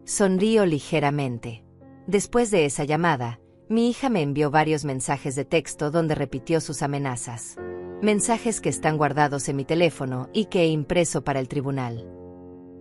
Sonrío ligeramente. Después de esa llamada, mi hija me envió varios mensajes de texto donde repitió sus amenazas. Mensajes que están guardados en mi teléfono y que he impreso para el tribunal.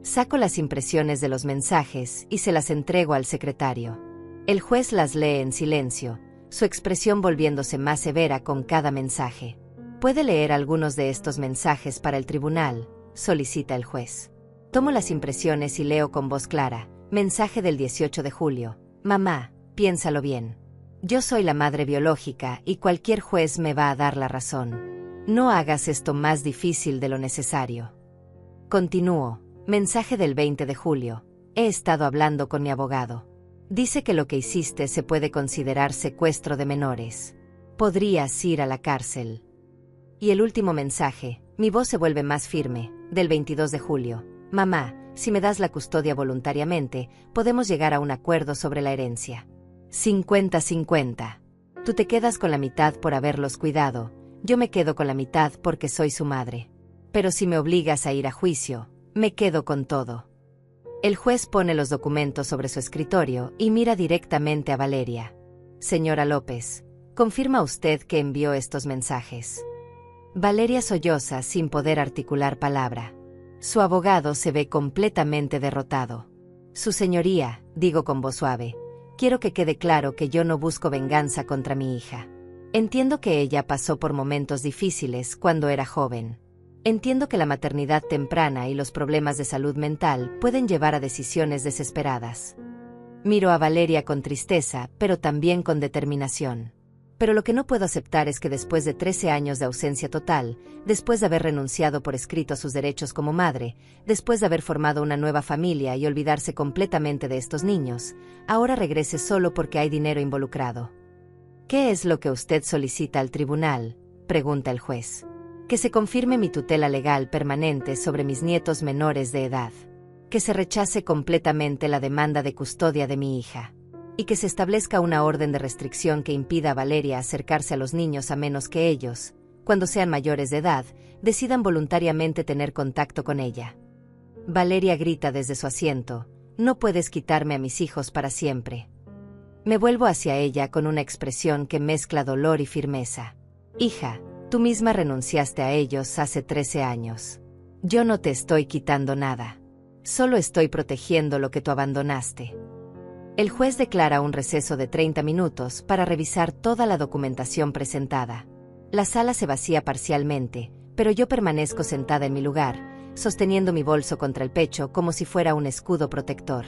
Saco las impresiones de los mensajes y se las entrego al secretario. El juez las lee en silencio, su expresión volviéndose más severa con cada mensaje. ¿Puede leer algunos de estos mensajes para el tribunal?, solicita el juez. Tomo las impresiones y leo con voz clara. Mensaje del 18 de julio. Mamá, piénsalo bien. Yo soy la madre biológica y cualquier juez me va a dar la razón. No hagas esto más difícil de lo necesario. Continúo. Mensaje del 20 de julio. He estado hablando con mi abogado. Dice que lo que hiciste se puede considerar secuestro de menores. Podrías ir a la cárcel. Y el último mensaje, mi voz se vuelve más firme, del 22 de julio. Mamá, si me das la custodia voluntariamente, podemos llegar a un acuerdo sobre la herencia. 50-50. Tú te quedas con la mitad por haberlos cuidado, yo me quedo con la mitad porque soy su madre. Pero si me obligas a ir a juicio, me quedo con todo. El juez pone los documentos sobre su escritorio y mira directamente a Valeria. Señora López, ¿confirma usted que envió estos mensajes? Valeria solloza sin poder articular palabra. Su abogado se ve completamente derrotado. Su señoría, digo con voz suave, quiero que quede claro que yo no busco venganza contra mi hija. Entiendo que ella pasó por momentos difíciles cuando era joven. Entiendo que la maternidad temprana y los problemas de salud mental pueden llevar a decisiones desesperadas. Miro a Valeria con tristeza, pero también con determinación. Pero lo que no puedo aceptar es que después de 13 años de ausencia total, después de haber renunciado por escrito a sus derechos como madre, después de haber formado una nueva familia y olvidarse completamente de estos niños, ahora regrese solo porque hay dinero involucrado. ¿Qué es lo que usted solicita al tribunal?, pregunta el juez. Que se confirme mi tutela legal permanente sobre mis nietos menores de edad. Que se rechace completamente la demanda de custodia de mi hija. Y que se establezca una orden de restricción que impida a Valeria acercarse a los niños a menos que ellos, cuando sean mayores de edad, decidan voluntariamente tener contacto con ella. Valeria grita desde su asiento, no puedes quitarme a mis hijos para siempre. Me vuelvo hacia ella con una expresión que mezcla dolor y firmeza. Hija, Tú misma renunciaste a ellos hace 13 años. Yo no te estoy quitando nada. Solo estoy protegiendo lo que tú abandonaste. El juez declara un receso de 30 minutos para revisar toda la documentación presentada. La sala se vacía parcialmente, pero yo permanezco sentada en mi lugar, sosteniendo mi bolso contra el pecho como si fuera un escudo protector.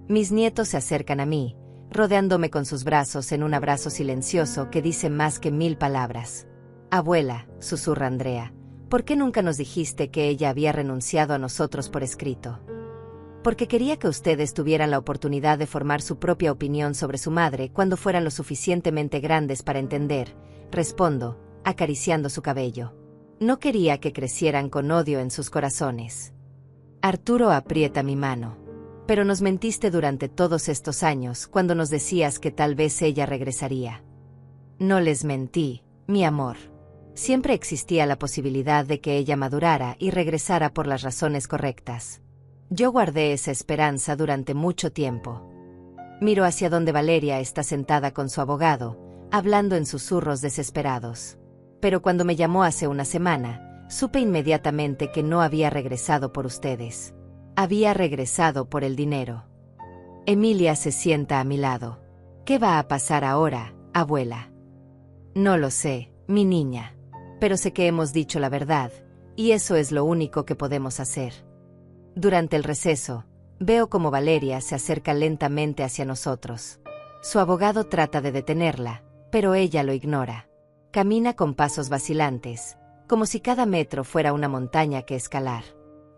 Mis nietos se acercan a mí, rodeándome con sus brazos en un abrazo silencioso que dice más que 1000 palabras. Abuela, susurra Andrea, ¿por qué nunca nos dijiste que ella había renunciado a nosotros por escrito? Porque quería que ustedes tuvieran la oportunidad de formar su propia opinión sobre su madre cuando fueran lo suficientemente grandes para entender, respondo, acariciando su cabello. No quería que crecieran con odio en sus corazones. Arturo aprieta mi mano. Pero nos mentiste durante todos estos años cuando nos decías que tal vez ella regresaría. No les mentí, mi amor. Siempre existía la posibilidad de que ella madurara y regresara por las razones correctas. Yo guardé esa esperanza durante mucho tiempo. Miro hacia donde Valeria está sentada con su abogado, hablando en susurros desesperados. Pero cuando me llamó hace una semana, supe inmediatamente que no había regresado por ustedes. Había regresado por el dinero. Emilia se sienta a mi lado. ¿Qué va a pasar ahora, abuela? No lo sé, mi niña. Pero sé que hemos dicho la verdad, y eso es lo único que podemos hacer. Durante el receso, veo como Valeria se acerca lentamente hacia nosotros. Su abogado trata de detenerla, pero ella lo ignora. Camina con pasos vacilantes, como si cada metro fuera una montaña que escalar.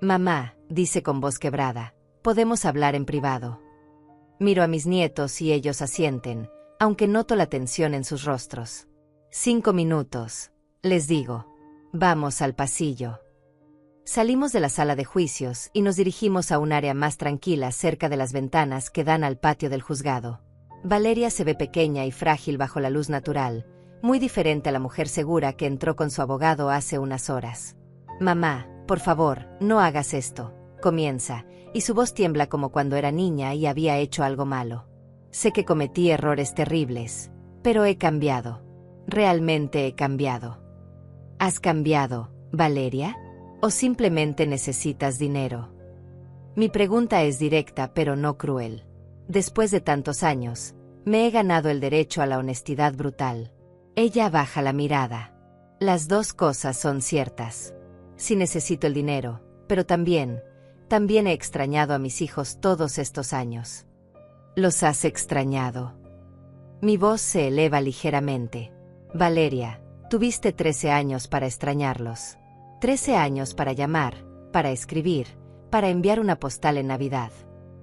Mamá, dice con voz quebrada, podemos hablar en privado. Miro a mis nietos y ellos asienten, aunque noto la tensión en sus rostros. 5 minutos, les digo. Vamos al pasillo. Salimos de la sala de juicios y nos dirigimos a un área más tranquila cerca de las ventanas que dan al patio del juzgado. Valeria se ve pequeña y frágil bajo la luz natural, muy diferente a la mujer segura que entró con su abogado hace unas horas. Mamá, por favor, no hagas esto, comienza, y su voz tiembla como cuando era niña y había hecho algo malo. Sé que cometí errores terribles, pero he cambiado. Realmente he cambiado. ¿Has cambiado, Valeria? ¿O simplemente necesitas dinero? Mi pregunta es directa pero no cruel. Después de tantos años, me he ganado el derecho a la honestidad brutal. Ella baja la mirada. Las dos cosas son ciertas. Sí necesito el dinero, pero también he extrañado a mis hijos todos estos años. ¿Los has extrañado? Mi voz se eleva ligeramente. Valeria, tuviste 13 años para extrañarlos. 13 años para llamar, para escribir, para enviar una postal en Navidad.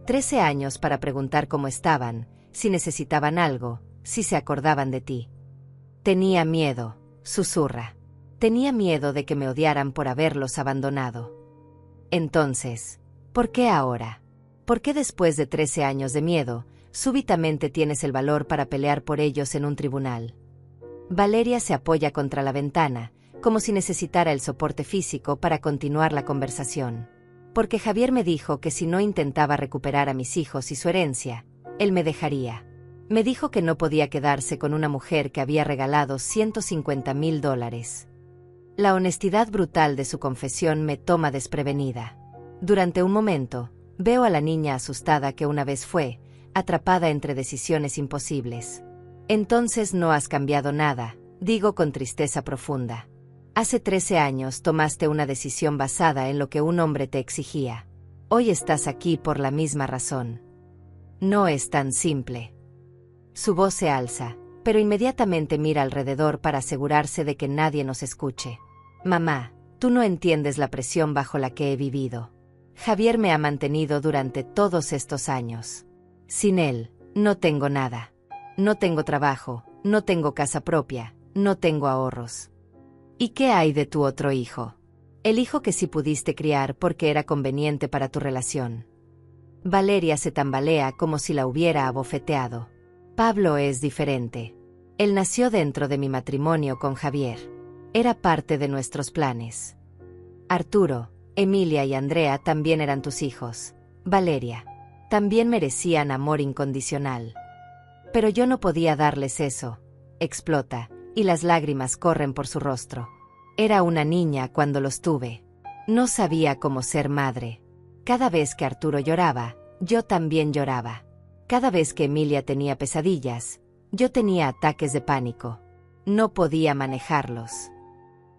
13 años para preguntar cómo estaban, si necesitaban algo, si se acordaban de ti. Tenía miedo, susurra. Tenía miedo de que me odiaran por haberlos abandonado. Entonces, ¿por qué ahora? ¿Por qué después de 13 años de miedo, súbitamente tienes el valor para pelear por ellos en un tribunal? Valeria se apoya contra la ventana, como si necesitara el soporte físico para continuar la conversación. Porque Javier me dijo que si no intentaba recuperar a mis hijos y su herencia, él me dejaría. Me dijo que no podía quedarse con una mujer que había regalado $150,000. La honestidad brutal de su confesión me toma desprevenida. Durante un momento, veo a la niña asustada que una vez fue, atrapada entre decisiones imposibles. Entonces no has cambiado nada, digo con tristeza profunda. Hace 13 años tomaste una decisión basada en lo que un hombre te exigía. Hoy estás aquí por la misma razón. No es tan simple. Su voz se alza, pero inmediatamente mira alrededor para asegurarse de que nadie nos escuche. Mamá, tú no entiendes la presión bajo la que he vivido. Javier me ha mantenido durante todos estos años. Sin él, no tengo nada. No tengo trabajo, no tengo casa propia, no tengo ahorros. ¿Y qué hay de tu otro hijo? El hijo que sí pudiste criar porque era conveniente para tu relación. Valeria se tambalea como si la hubiera abofeteado. Pablo es diferente. Él nació dentro de mi matrimonio con Javier. Era parte de nuestros planes. Arturo, Emilia y Andrea también eran tus hijos. Valeria. También merecían amor incondicional. Pero yo no podía darles eso. Explota, y las lágrimas corren por su rostro. Era una niña cuando los tuve. No sabía cómo ser madre. Cada vez que Arturo lloraba, yo también lloraba. Cada vez que Emilia tenía pesadillas, yo tenía ataques de pánico. No podía manejarlos.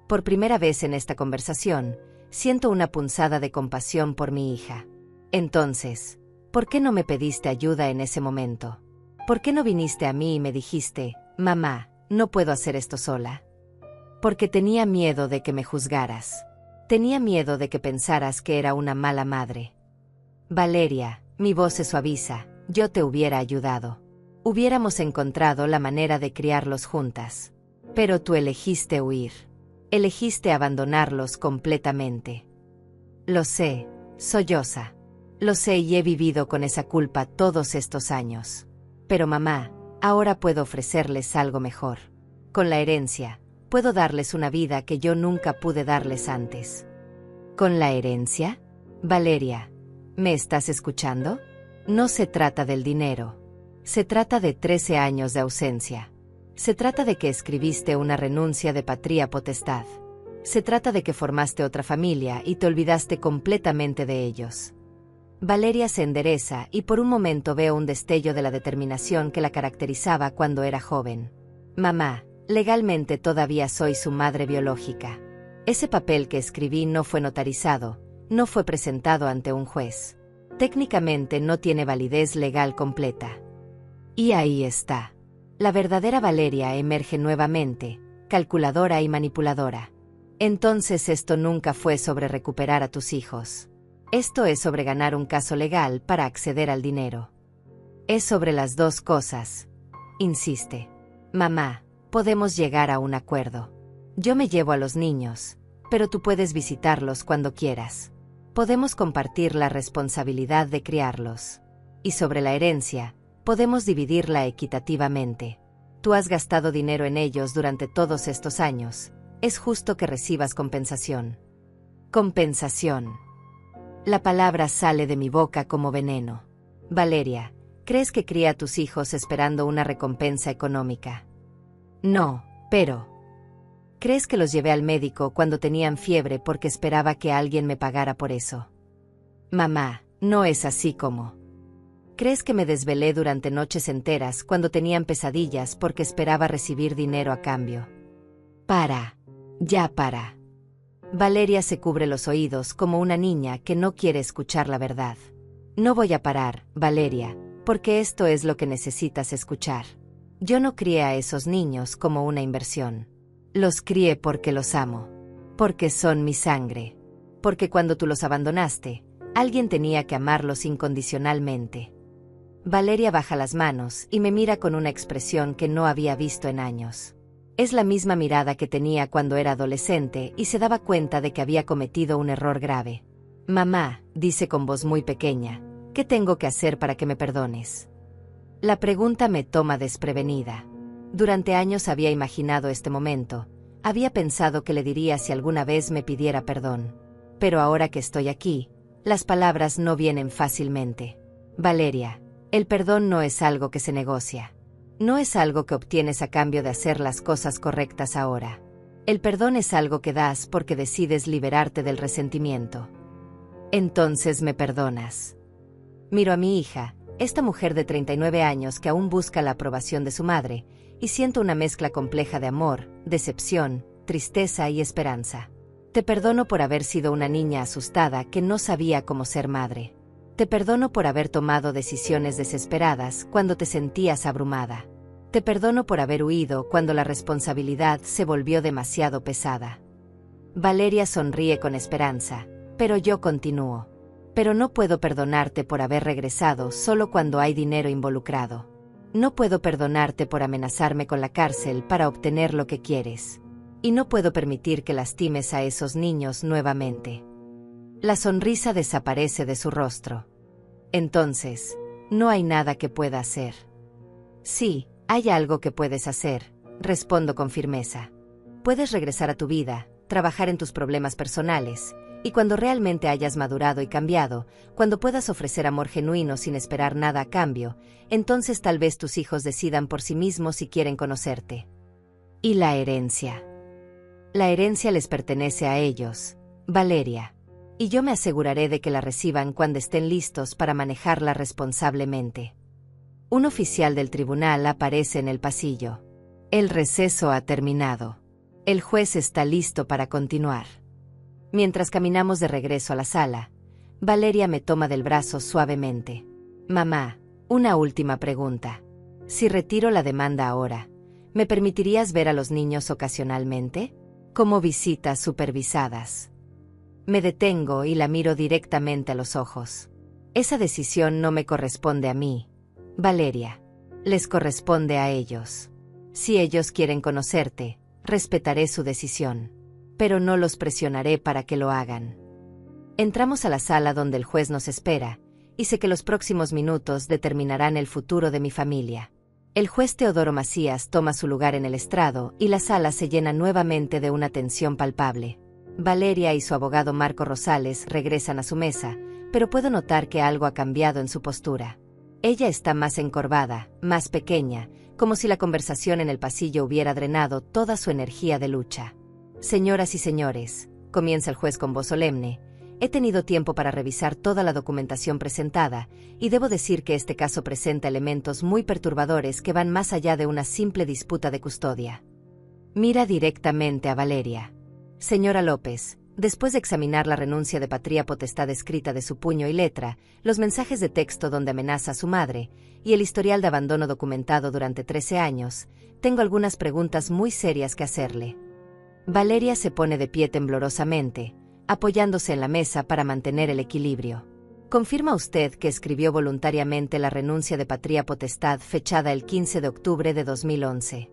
Por primera vez en esta conversación, siento una punzada de compasión por mi hija. Entonces, ¿por qué no me pediste ayuda en ese momento? ¿Por qué no viniste a mí y me dijiste, mamá, no puedo hacer esto sola? Porque tenía miedo de que me juzgaras. Tenía miedo de que pensaras que era una mala madre. Valeria, mi voz se suaviza, yo te hubiera ayudado. Hubiéramos encontrado la manera de criarlos juntas. Pero tú elegiste huir. Elegiste abandonarlos completamente. Lo sé, solloza. Lo sé y he vivido con esa culpa todos estos años. Pero mamá, ahora puedo ofrecerles algo mejor. Con la herencia, puedo darles una vida que yo nunca pude darles antes. ¿Con la herencia? Valeria, ¿me estás escuchando? No se trata del dinero. Se trata de 13 años de ausencia. Se trata de que escribiste una renuncia de patria potestad. Se trata de que formaste otra familia y te olvidaste completamente de ellos. Valeria se endereza y por un momento veo un destello de la determinación que la caracterizaba cuando era joven. Mamá, legalmente todavía soy su madre biológica. Ese papel que escribí no fue notarizado, no fue presentado ante un juez. Técnicamente no tiene validez legal completa. Y ahí está. La verdadera Valeria emerge nuevamente, calculadora y manipuladora. Entonces esto nunca fue sobre recuperar a tus hijos. Esto es sobre ganar un caso legal para acceder al dinero. Es sobre las dos cosas. Insiste. Mamá, podemos llegar a un acuerdo. Yo me llevo a los niños, pero tú puedes visitarlos cuando quieras. Podemos compartir la responsabilidad de criarlos. Y sobre la herencia, podemos dividirla equitativamente. Tú has gastado dinero en ellos durante todos estos años. Es justo que recibas compensación. Compensación. La palabra sale de mi boca como veneno. Valeria, ¿crees que cría a tus hijos esperando una recompensa económica? No, pero... ¿Crees que los llevé al médico cuando tenían fiebre porque esperaba que alguien me pagara por eso? Mamá, no es así como... ¿Crees que me desvelé durante noches enteras cuando tenían pesadillas porque esperaba recibir dinero a cambio? Para. Ya para. Valeria se cubre los oídos como una niña que no quiere escuchar la verdad. No voy a parar, Valeria, porque esto es lo que necesitas escuchar. Yo no crié a esos niños como una inversión. Los crié porque los amo. Porque son mi sangre. Porque cuando tú los abandonaste, alguien tenía que amarlos incondicionalmente. Valeria baja las manos y me mira con una expresión que no había visto en años. Es la misma mirada que tenía cuando era adolescente y se daba cuenta de que había cometido un error grave. Mamá, dice con voz muy pequeña, ¿qué tengo que hacer para que me perdones? La pregunta me toma desprevenida. Durante años había imaginado este momento, había pensado que le diría si alguna vez me pidiera perdón. Pero ahora que estoy aquí, las palabras no vienen fácilmente. Valeria, el perdón no es algo que se negocia. No es algo que obtienes a cambio de hacer las cosas correctas ahora. El perdón es algo que das porque decides liberarte del resentimiento. Entonces me perdonas. Miro a mi hija, esta mujer de 39 años que aún busca la aprobación de su madre, y siento una mezcla compleja de amor, decepción, tristeza y esperanza. Te perdono por haber sido una niña asustada que no sabía cómo ser madre. Te perdono por haber tomado decisiones desesperadas cuando te sentías abrumada. Te perdono por haber huido cuando la responsabilidad se volvió demasiado pesada. Valeria sonríe con esperanza, pero yo continúo. Pero no puedo perdonarte por haber regresado solo cuando hay dinero involucrado. No puedo perdonarte por amenazarme con la cárcel para obtener lo que quieres. Y no puedo permitir que lastimes a esos niños nuevamente. La sonrisa desaparece de su rostro. Entonces, no hay nada que pueda hacer. Sí, hay algo que puedes hacer, respondo con firmeza. Puedes regresar a tu vida, trabajar en tus problemas personales, y cuando realmente hayas madurado y cambiado, cuando puedas ofrecer amor genuino sin esperar nada a cambio, entonces tal vez tus hijos decidan por sí mismos si quieren conocerte. ¿Y la herencia? La herencia les pertenece a ellos, Valeria. Y yo me aseguraré de que la reciban cuando estén listos para manejarla responsablemente. Un oficial del tribunal aparece en el pasillo. El receso ha terminado. El juez está listo para continuar. Mientras caminamos de regreso a la sala, Valeria me toma del brazo suavemente. Mamá, una última pregunta. Si retiro la demanda ahora, ¿me permitirías ver a los niños ocasionalmente? Como visitas supervisadas. Me detengo y la miro directamente a los ojos. Esa decisión no me corresponde a mí, Valeria. Les corresponde a ellos. Si ellos quieren conocerte, respetaré su decisión. Pero no los presionaré para que lo hagan. Entramos a la sala donde el juez nos espera, y sé que los próximos minutos determinarán el futuro de mi familia. El juez Teodoro Macías toma su lugar en el estrado y la sala se llena nuevamente de una tensión palpable. Valeria y su abogado Marco Rosales regresan a su mesa, pero puedo notar que algo ha cambiado en su postura. Ella está más encorvada, más pequeña, como si la conversación en el pasillo hubiera drenado toda su energía de lucha. Señoras y señores, comienza el juez con voz solemne, he tenido tiempo para revisar toda la documentación presentada, y debo decir que este caso presenta elementos muy perturbadores que van más allá de una simple disputa de custodia. Mira directamente a Valeria. Señora López, después de examinar la renuncia de patria potestad escrita de su puño y letra, los mensajes de texto donde amenaza a su madre, y el historial de abandono documentado durante 13 años, tengo algunas preguntas muy serias que hacerle. Valeria se pone de pie temblorosamente, apoyándose en la mesa para mantener el equilibrio. ¿Confirma usted que escribió voluntariamente la renuncia de patria potestad fechada el 15 de octubre de 2011?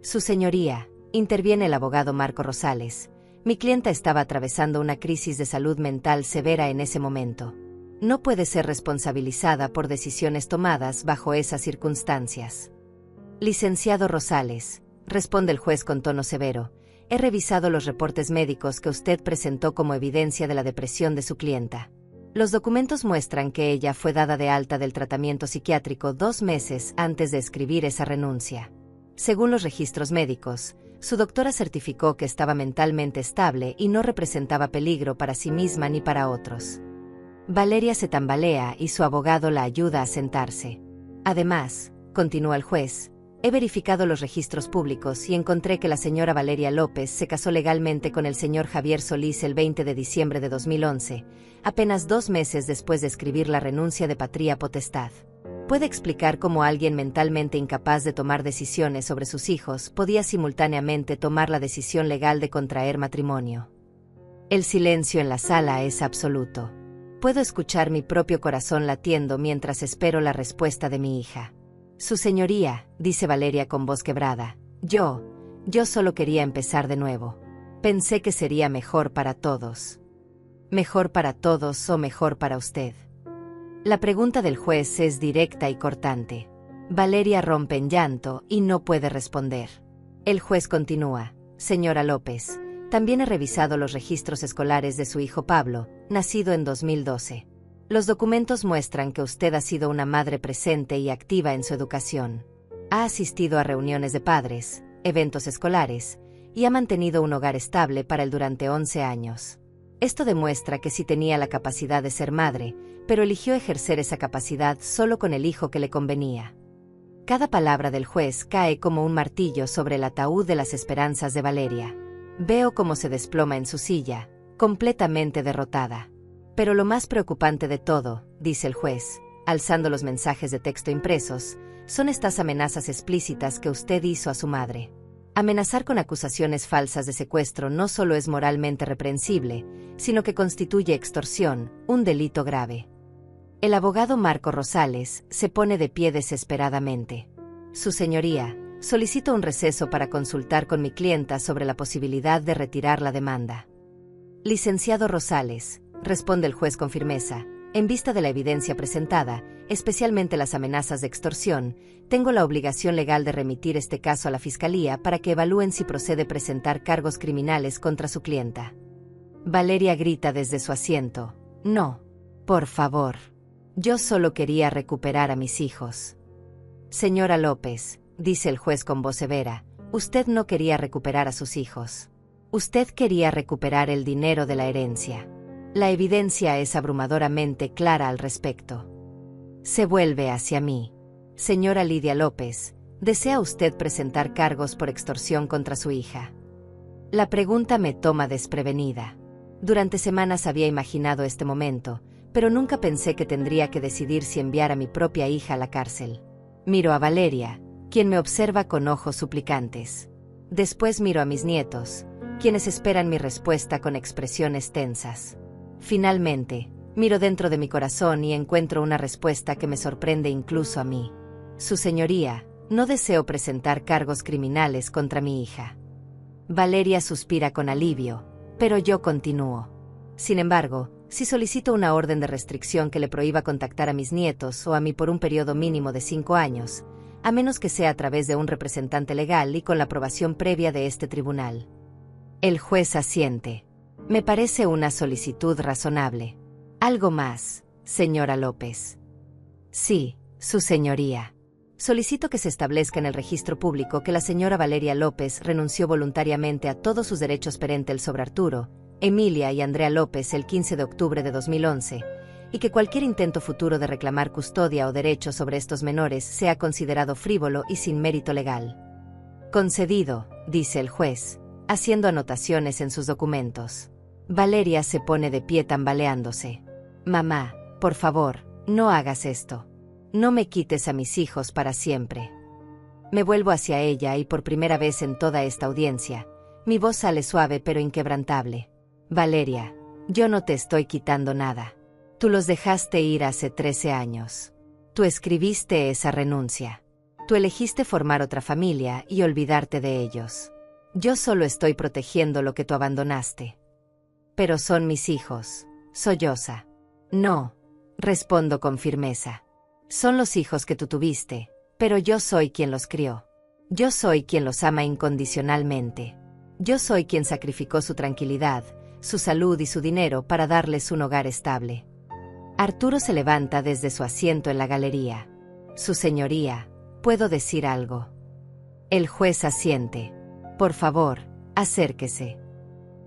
Su señoría, interviene el abogado Marco Rosales. Mi clienta estaba atravesando una crisis de salud mental severa en ese momento. No puede ser responsabilizada por decisiones tomadas bajo esas circunstancias. Licenciado Rosales, responde el juez con tono severo, he revisado los reportes médicos que usted presentó como evidencia de la depresión de su clienta. Los documentos muestran que ella fue dada de alta del tratamiento psiquiátrico 2 meses antes de escribir esa renuncia. Según los registros médicos, su doctora certificó que estaba mentalmente estable y no representaba peligro para sí misma ni para otros. Valeria se tambalea y su abogado la ayuda a sentarse. Además, continúa el juez, he verificado los registros públicos y encontré que la señora Valeria López se casó legalmente con el señor Javier Solís el 20 de diciembre de 2011, apenas 2 meses después de escribir la renuncia de patria potestad. ¿Puede explicar cómo alguien mentalmente incapaz de tomar decisiones sobre sus hijos podía simultáneamente tomar la decisión legal de contraer matrimonio? El silencio en la sala es absoluto. Puedo escuchar mi propio corazón latiendo mientras espero la respuesta de mi hija. Su señoría, dice Valeria con voz quebrada, yo solo quería empezar de nuevo. Pensé que sería mejor para todos. ¿Mejor para todos o mejor para usted? La pregunta del juez es directa y cortante. Valeria rompe en llanto y no puede responder. El juez continúa, señora López, también he revisado los registros escolares de su hijo Pablo, nacido en 2012. Los documentos muestran que usted ha sido una madre presente y activa en su educación. Ha asistido a reuniones de padres, eventos escolares, y ha mantenido un hogar estable para él durante 11 años. Esto demuestra que sí tenía la capacidad de ser madre, pero eligió ejercer esa capacidad solo con el hijo que le convenía. Cada palabra del juez cae como un martillo sobre el ataúd de las esperanzas de Valeria. Veo cómo se desploma en su silla, completamente derrotada. Pero lo más preocupante de todo, dice el juez, alzando los mensajes de texto impresos, son estas amenazas explícitas que usted hizo a su madre. Amenazar con acusaciones falsas de secuestro no solo es moralmente reprensible, sino que constituye extorsión, un delito grave. El abogado Marco Rosales se pone de pie desesperadamente. Su señoría, solicito un receso para consultar con mi clienta sobre la posibilidad de retirar la demanda. Licenciado Rosales, responde el juez con firmeza, en vista de la evidencia presentada, especialmente las amenazas de extorsión, tengo la obligación legal de remitir este caso a la Fiscalía para que evalúen si procede presentar cargos criminales contra su clienta. Valeria grita desde su asiento, no, por favor. Yo solo quería recuperar a mis hijos. Señora López, dice el juez con voz severa, usted no quería recuperar a sus hijos. Usted quería recuperar el dinero de la herencia. La evidencia es abrumadoramente clara al respecto. Se vuelve hacia mí. Señora Lidia López, ¿desea usted presentar cargos por extorsión contra su hija? La pregunta me toma desprevenida. Durante semanas había imaginado este momento, pero nunca pensé que tendría que decidir si enviar a mi propia hija a la cárcel. Miro a Valeria, quien me observa con ojos suplicantes. Después miro a mis nietos, quienes esperan mi respuesta con expresiones tensas. Finalmente, miro dentro de mi corazón y encuentro una respuesta que me sorprende incluso a mí. Su señoría, no deseo presentar cargos criminales contra mi hija. Valeria suspira con alivio, pero yo continúo. Sin embargo, si solicito una orden de restricción que le prohíba contactar a mis nietos o a mí por un periodo mínimo de 5 años, a menos que sea a través de un representante legal y con la aprobación previa de este tribunal. El juez asiente. Me parece una solicitud razonable. ¿Algo más, señora López? Sí, su señoría. Solicito que se establezca en el registro público que la señora Valeria López renunció voluntariamente a todos sus derechos perentes sobre Arturo, Emilia y Andrea López el 15 de octubre de 2011, y que cualquier intento futuro de reclamar custodia o derechos sobre estos menores sea considerado frívolo y sin mérito legal. Concedido, dice el juez, haciendo anotaciones en sus documentos. Valeria se pone de pie tambaleándose. Mamá, por favor, no hagas esto. No me quites a mis hijos para siempre. Me vuelvo hacia ella y por primera vez en toda esta audiencia, mi voz sale suave pero inquebrantable. Valeria, yo no te estoy quitando nada. Tú los dejaste ir hace 13 años. Tú escribiste esa renuncia. Tú elegiste formar otra familia y olvidarte de ellos. Yo solo estoy protegiendo lo que tú abandonaste. Pero son mis hijos, solloza. No, respondo con firmeza. Son los hijos que tú tuviste, pero yo soy quien los crió. Yo soy quien los ama incondicionalmente. Yo soy quien sacrificó su tranquilidad, su salud y su dinero para darles un hogar estable. Arturo se levanta desde su asiento en la galería. Su señoría, ¿puedo decir algo? El juez asiente. Por favor, acérquese.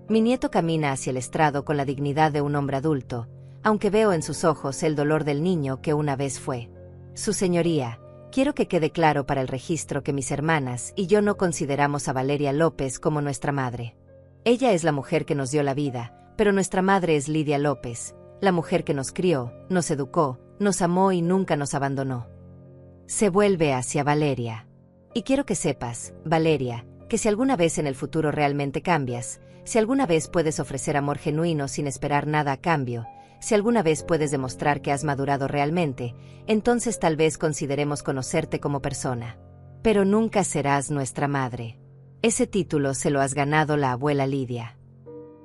Mi nieto camina hacia el estrado con la dignidad de un hombre adulto, aunque veo en sus ojos el dolor del niño que una vez fue. Su señoría, quiero que quede claro para el registro que mis hermanas y yo no consideramos a Valeria López como nuestra madre. Ella es la mujer que nos dio la vida, pero nuestra madre es Lidia López, la mujer que nos crió, nos educó, nos amó y nunca nos abandonó. Se vuelve hacia Valeria. Y quiero que sepas, Valeria, que si alguna vez en el futuro realmente cambias, si alguna vez puedes ofrecer amor genuino sin esperar nada a cambio, si alguna vez puedes demostrar que has madurado realmente, entonces tal vez consideremos conocerte como persona. Pero nunca serás nuestra madre. Ese título se lo has ganado la abuela Lidia.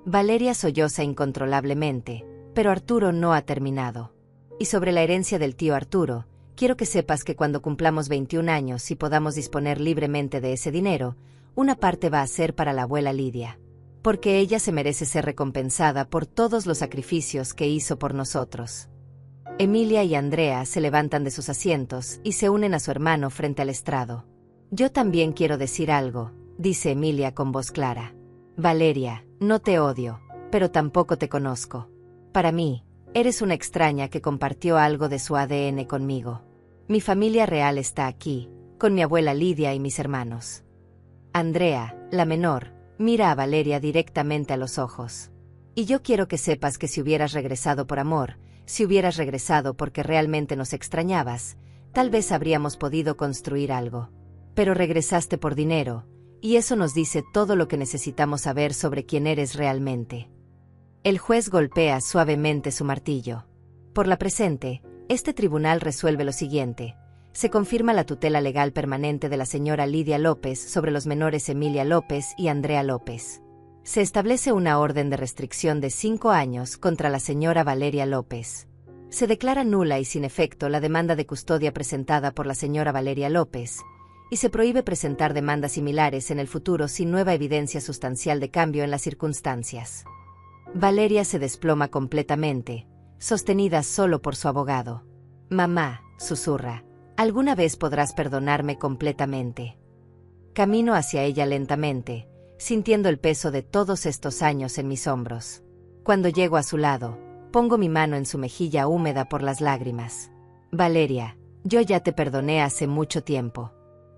Valeria solloza incontrolablemente, pero Arturo no ha terminado. Y sobre la herencia del tío Arturo, quiero que sepas que cuando cumplamos 21 años y podamos disponer libremente de ese dinero, una parte va a ser para la abuela Lidia. Porque ella se merece ser recompensada por todos los sacrificios que hizo por nosotros. Emilia y Andrea se levantan de sus asientos y se unen a su hermano frente al estrado. Yo también quiero decir algo, dice Emilia con voz clara. Valeria, no te odio, pero tampoco te conozco. Para mí, eres una extraña que compartió algo de su ADN conmigo. Mi familia real está aquí, con mi abuela Lidia y mis hermanos. Andrea, la menor, mira a Valeria directamente a los ojos. Y yo quiero que sepas que si hubieras regresado por amor, si hubieras regresado porque realmente nos extrañabas, tal vez habríamos podido construir algo. Pero regresaste por dinero, y eso nos dice todo lo que necesitamos saber sobre quién eres realmente. El juez golpea suavemente su martillo. Por la presente, este tribunal resuelve lo siguiente. Se confirma la tutela legal permanente de la señora Lidia López sobre los menores Emilia López y Andrea López. Se establece una orden de restricción de 5 años contra la señora Valeria López. Se declara nula y sin efecto la demanda de custodia presentada por la señora Valeria López, y se prohíbe presentar demandas similares en el futuro sin nueva evidencia sustancial de cambio en las circunstancias. Valeria se desploma completamente, sostenida solo por su abogado. Mamá, susurra. ¿Alguna vez podrás perdonarme completamente? Camino hacia ella lentamente, sintiendo el peso de todos estos años en mis hombros. Cuando llego a su lado, pongo mi mano en su mejilla húmeda por las lágrimas. Valeria, yo ya te perdoné hace mucho tiempo.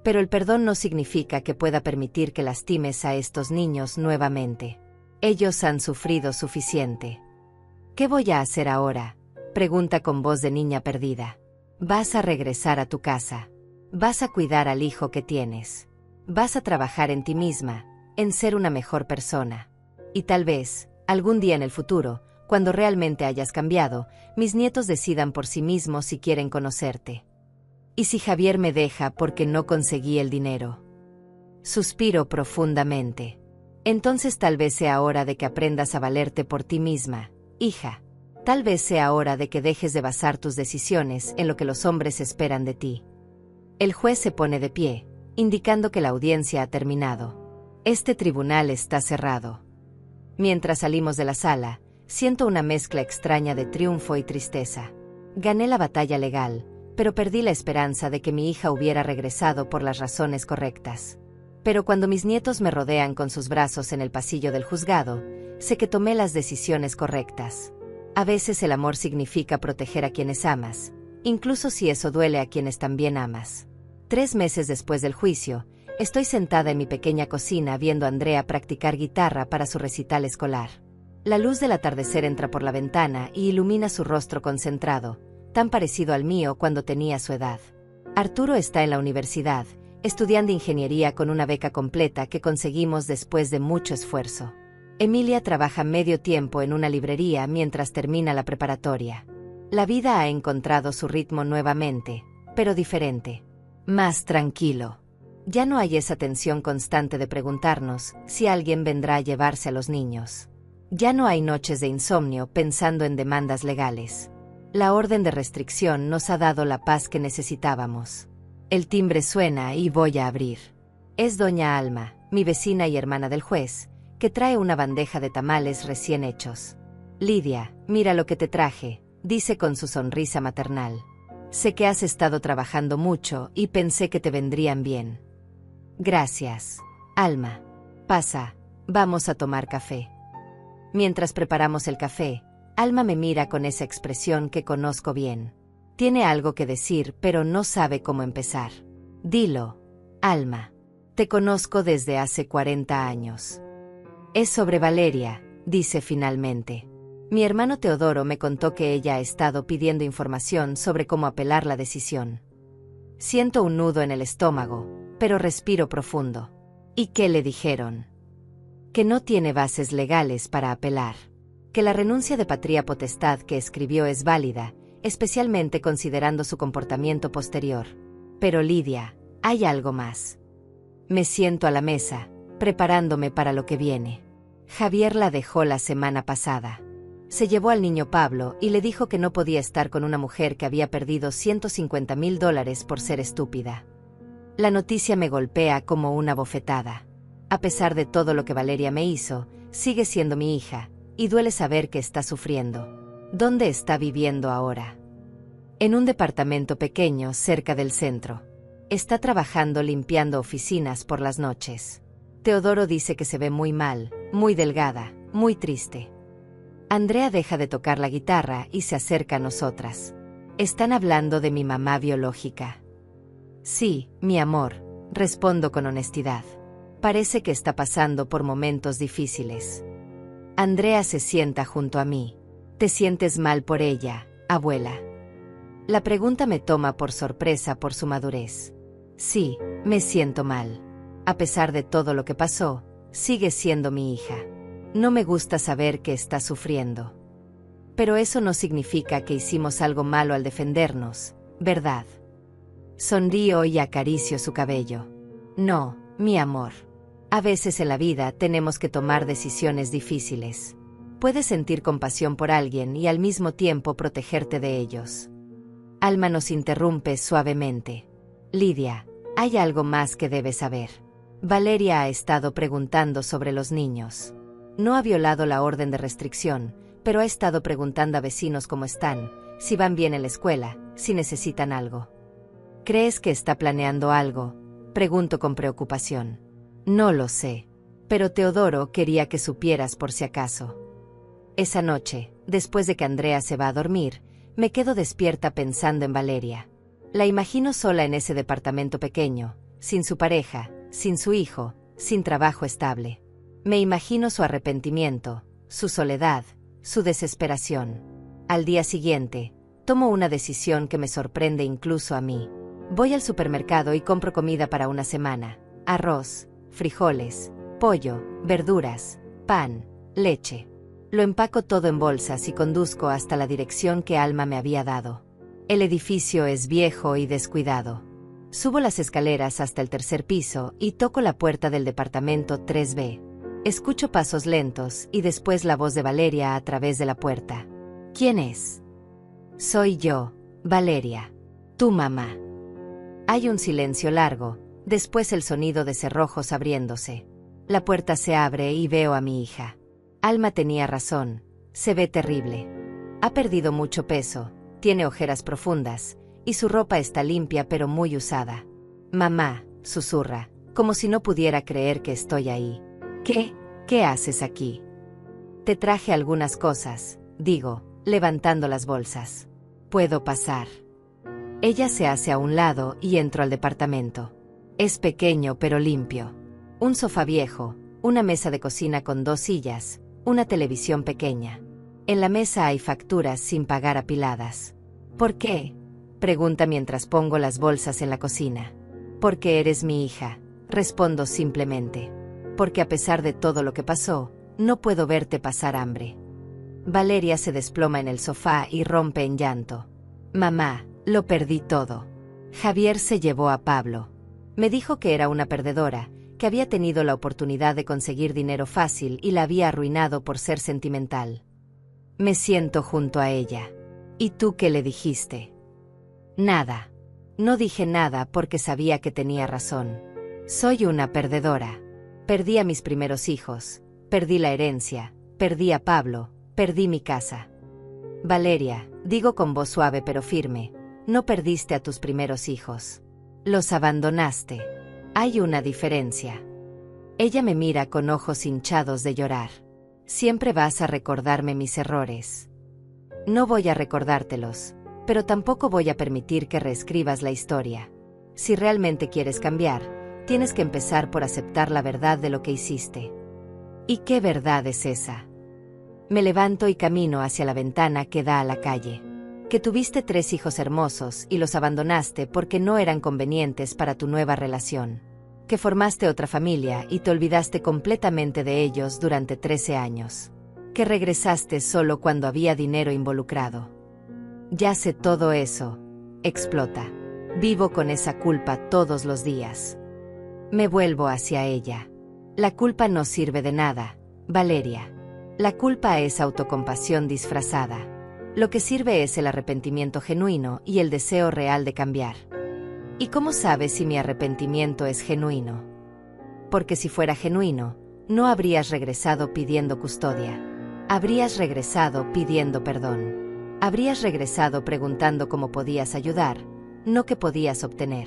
Pero el perdón no significa que pueda permitir que lastimes a estos niños nuevamente. Ellos han sufrido suficiente. ¿Qué voy a hacer ahora?, pregunta con voz de niña perdida. Vas a regresar a tu casa. Vas a cuidar al hijo que tienes. Vas a trabajar en ti misma, en ser una mejor persona. Y tal vez, algún día en el futuro, cuando realmente hayas cambiado, mis nietos decidan por sí mismos si quieren conocerte. ¿Y si Javier me deja porque no conseguí el dinero? Suspiro profundamente. Entonces tal vez sea hora de que aprendas a valerte por ti misma, hija. Tal vez sea hora de que dejes de basar tus decisiones en lo que los hombres esperan de ti. El juez se pone de pie, indicando que la audiencia ha terminado. Este tribunal está cerrado. Mientras salimos de la sala, siento una mezcla extraña de triunfo y tristeza. Gané la batalla legal, pero perdí la esperanza de que mi hija hubiera regresado por las razones correctas. Pero cuando mis nietos me rodean con sus brazos en el pasillo del juzgado, sé que tomé las decisiones correctas. A veces el amor significa proteger a quienes amas, incluso si eso duele a quienes también amas. 3 meses después del juicio, estoy sentada en mi pequeña cocina viendo a Andrea practicar guitarra para su recital escolar. La luz del atardecer entra por la ventana y ilumina su rostro concentrado, tan parecido al mío cuando tenía su edad. Arturo está en la universidad, estudiando ingeniería con una beca completa que conseguimos después de mucho esfuerzo. Emilia trabaja medio tiempo en una librería mientras termina la preparatoria. La vida ha encontrado su ritmo nuevamente, pero diferente. Más tranquilo. Ya no hay esa tensión constante de preguntarnos si alguien vendrá a llevarse a los niños. Ya no hay noches de insomnio pensando en demandas legales. La orden de restricción nos ha dado la paz que necesitábamos. El timbre suena y voy a abrir. Es doña Alma, mi vecina y hermana del juez, que trae una bandeja de tamales recién hechos. Lidia, mira lo que te traje, dice con su sonrisa maternal. Sé que has estado trabajando mucho y pensé que te vendrían bien. Gracias, Alma. Pasa, vamos a tomar café. Mientras preparamos el café, Alma me mira con esa expresión que conozco bien. Tiene algo que decir, pero no sabe cómo empezar. Dilo, Alma. Te conozco desde hace 40 años. Es sobre Valeria, dice finalmente. Mi hermano Teodoro me contó que ella ha estado pidiendo información sobre cómo apelar la decisión. Siento un nudo en el estómago, pero respiro profundo. ¿Y qué le dijeron? Que no tiene bases legales para apelar. Que la renuncia de patria potestad que escribió es válida, especialmente considerando su comportamiento posterior. Pero Lidia, hay algo más. Me siento a la mesa, preparándome para lo que viene. Javier la dejó la semana pasada. Se llevó al niño Pablo y le dijo que no podía estar con una mujer que había perdido $150,000 por ser estúpida. La noticia me golpea como una bofetada. A pesar de todo lo que Valeria me hizo, sigue siendo mi hija, y duele saber que está sufriendo. ¿Dónde está viviendo ahora? En un departamento pequeño cerca del centro. Está trabajando limpiando oficinas por las noches. Teodoro dice que se ve muy mal, muy delgada, muy triste. Andrea deja de tocar la guitarra y se acerca a nosotras. Están hablando de mi mamá biológica. Sí, mi amor, respondo con honestidad. Parece que está pasando por momentos difíciles. Andrea se sienta junto a mí. ¿Te sientes mal por ella, abuela? La pregunta me toma por sorpresa por su madurez. Sí, me siento mal. A pesar de todo lo que pasó, sigue siendo mi hija. No me gusta saber que está sufriendo. Pero eso no significa que hicimos algo malo al defendernos, ¿verdad? Sonrío y acaricio su cabello. No, mi amor. A veces en la vida tenemos que tomar decisiones difíciles. Puedes sentir compasión por alguien y al mismo tiempo protegerte de ellos. Alma nos interrumpe suavemente. Lidia, hay algo más que debes saber. Valeria ha estado preguntando sobre los niños. No ha violado la orden de restricción, pero ha estado preguntando a vecinos cómo están, si van bien en la escuela, si necesitan algo. ¿Crees que está planeando algo? Pregunto con preocupación. No lo sé. Pero Teodoro quería que supieras por si acaso. Esa noche, después de que Andrea se va a dormir, me quedo despierta pensando en Valeria. La imagino sola en ese departamento pequeño, sin su pareja, sin su hijo, sin trabajo estable. Me imagino su arrepentimiento, su soledad, su desesperación. Al día siguiente, tomo una decisión que me sorprende incluso a mí. Voy al supermercado y compro comida para una semana: arroz, frijoles, pollo, verduras, pan, leche. Lo empaco todo en bolsas y conduzco hasta la dirección que Alma me había dado. El edificio es viejo y descuidado. Subo las escaleras hasta el tercer piso y toco la puerta del departamento 3B. Escucho pasos lentos y después la voz de Valeria a través de la puerta. ¿Quién es? Soy yo, Valeria. Tu mamá. Hay un silencio largo, después el sonido de cerrojos abriéndose. La puerta se abre y veo a mi hija. Alma tenía razón, se ve terrible. Ha perdido mucho peso, tiene ojeras profundas, y su ropa está limpia pero muy usada. Mamá, susurra, como si no pudiera creer que estoy ahí. ¿Qué haces aquí? Te traje algunas cosas, digo, levantando las bolsas. ¿Puedo pasar? Ella se hace a un lado y entro al departamento. Es pequeño pero limpio. Un sofá viejo, una mesa de cocina con 2 sillas, una televisión pequeña. En la mesa hay facturas sin pagar apiladas. ¿Por qué? Pregunta mientras pongo las bolsas en la cocina. Porque eres mi hija, respondo simplemente. Porque a pesar de todo lo que pasó, no puedo verte pasar hambre. Valeria se desploma en el sofá y rompe en llanto. Mamá, lo perdí todo. Javier se llevó a Pablo. Me dijo que era una perdedora, que había tenido la oportunidad de conseguir dinero fácil y la había arruinado por ser sentimental. Me siento junto a ella. ¿Y tú qué le dijiste? Nada. No dije nada porque sabía que tenía razón. Soy una perdedora. Perdí a mis primeros hijos, perdí la herencia, perdí a Pablo, perdí mi casa. Valeria, digo con voz suave pero firme, no perdiste a tus primeros hijos. Los abandonaste. Hay una diferencia. Ella me mira con ojos hinchados de llorar. Siempre vas a recordarme mis errores. No voy a recordártelos, pero tampoco voy a permitir que reescribas la historia. Si realmente quieres cambiar, tienes que empezar por aceptar la verdad de lo que hiciste. ¿Y qué verdad es esa? Me levanto y camino hacia la ventana que da a la calle. Que tuviste 3 hijos hermosos y los abandonaste porque no eran convenientes para tu nueva relación. Que formaste otra familia y te olvidaste completamente de ellos durante 13 años. Que regresaste solo cuando había dinero involucrado. Ya sé todo eso, explota. Vivo con esa culpa todos los días. Me vuelvo hacia ella. La culpa no sirve de nada, Valeria. La culpa es autocompasión disfrazada. Lo que sirve es el arrepentimiento genuino y el deseo real de cambiar. ¿Y cómo sabes si mi arrepentimiento es genuino? Porque si fuera genuino, no habrías regresado pidiendo custodia. Habrías regresado pidiendo perdón. Habrías regresado preguntando cómo podías ayudar, no qué podías obtener.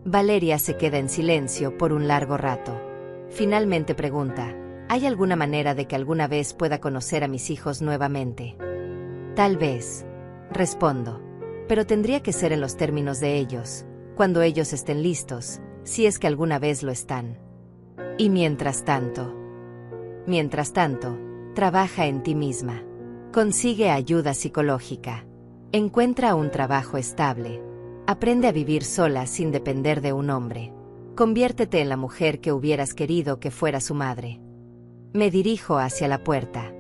Valeria se queda en silencio por un largo rato. Finalmente pregunta, ¿hay alguna manera de que alguna vez pueda conocer a mis hijos nuevamente? Tal vez, respondo, pero tendría que ser en los términos de ellos, cuando ellos estén listos, si es que alguna vez lo están. Y mientras tanto, trabaja en ti misma. Consigue ayuda psicológica. Encuentra un trabajo estable. Aprende a vivir sola sin depender de un hombre. Conviértete en la mujer que hubieras querido que fuera su madre. Me dirijo hacia la puerta.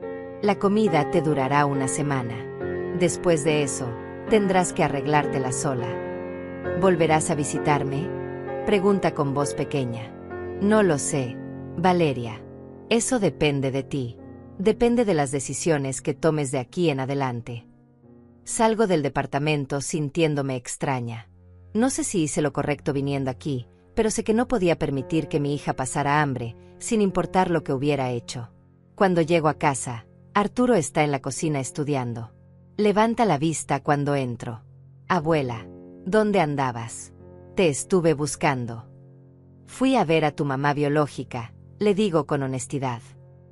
La comida te durará una semana. Después de eso, tendrás que arreglártela sola. ¿Volverás a visitarme? Pregunta con voz pequeña. No lo sé, Valeria. Eso depende de ti. Depende de las decisiones que tomes de aquí en adelante. Salgo del departamento sintiéndome extraña. No sé si hice lo correcto viniendo aquí, pero sé que no podía permitir que mi hija pasara hambre, sin importar lo que hubiera hecho. Cuando llego a casa, Arturo está en la cocina estudiando. Levanta la vista cuando entro. Abuela, ¿dónde andabas? Te estuve buscando. Fui a ver a tu mamá biológica, Le digo con honestidad.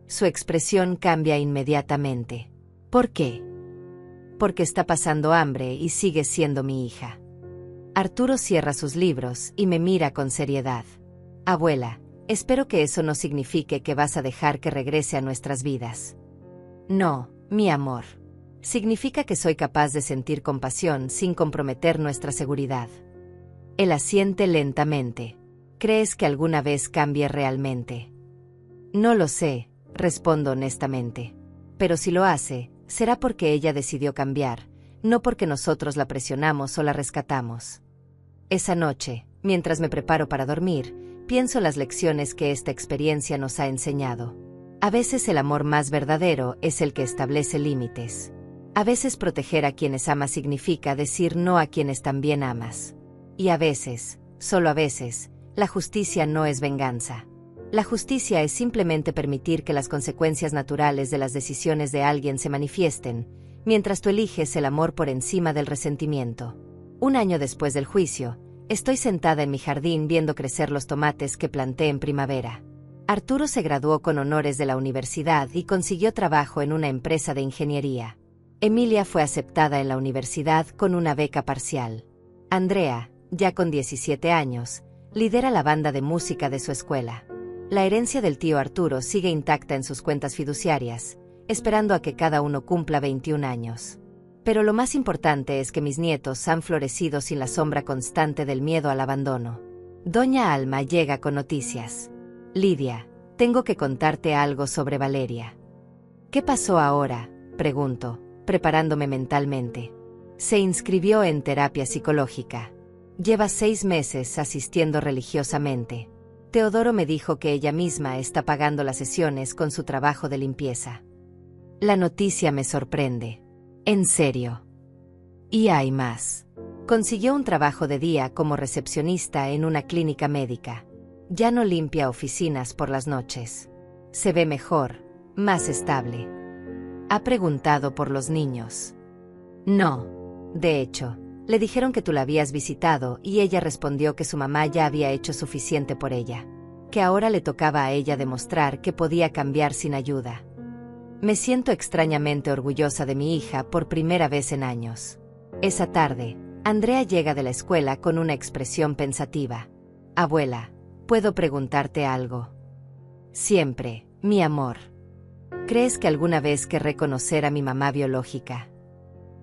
Su expresión cambia inmediatamente. ¿Por qué? Porque está pasando hambre y sigue siendo mi hija. Arturo cierra sus libros y me mira con seriedad. Abuela, espero que eso no signifique que vas a dejar que regrese a nuestras vidas. No, mi amor. Significa que soy capaz de sentir compasión sin comprometer nuestra seguridad. Él asiente lentamente. ¿Crees que alguna vez cambie realmente? No lo sé, respondo honestamente. Pero si lo hace, será porque ella decidió cambiar, no porque nosotros la presionamos o la rescatamos. Esa noche, mientras me preparo para dormir, pienso en las lecciones que esta experiencia nos ha enseñado. A veces el amor más verdadero es el que establece límites. A veces proteger a quienes amas significa decir no a quienes también amas. Y a veces, solo a veces, la justicia no es venganza. La justicia es simplemente permitir que las consecuencias naturales de las decisiones de alguien se manifiesten, mientras tú eliges el amor por encima del resentimiento. Un año después del juicio, estoy sentada en mi jardín viendo crecer los tomates que planté en primavera. Arturo se graduó con honores de la universidad y consiguió trabajo en una empresa de ingeniería. Emilia fue aceptada en la universidad con una beca parcial. Andrea, ya con 17 años, lidera la banda de música de su escuela. La herencia del tío Arturo sigue intacta en sus cuentas fiduciarias, esperando a que cada uno cumpla 21 años. Pero lo más importante es que mis nietos han florecido sin la sombra constante del miedo al abandono. Doña Alma llega con noticias. Lidia, tengo que contarte algo sobre Valeria. ¿Qué pasó ahora?, pregunto, preparándome mentalmente. Se inscribió en terapia psicológica. Lleva 6 meses asistiendo religiosamente. Teodoro me dijo que ella misma está pagando las sesiones con su trabajo de limpieza. La noticia me sorprende. En serio. Y hay más. Consiguió un trabajo de día como recepcionista en una clínica médica. Ya no limpia oficinas por las noches. Se ve mejor, más estable. Ha preguntado por los niños. No. De hecho, le dijeron que tú la habías visitado y ella respondió que su mamá ya había hecho suficiente por ella. Que ahora le tocaba a ella demostrar que podía cambiar sin ayuda. Me siento extrañamente orgullosa de mi hija por primera vez en años. Esa tarde, Andrea llega de la escuela con una expresión pensativa. Abuela, ¿puedo preguntarte algo? Siempre, mi amor. ¿Crees que alguna vez querré conocer a mi mamá biológica?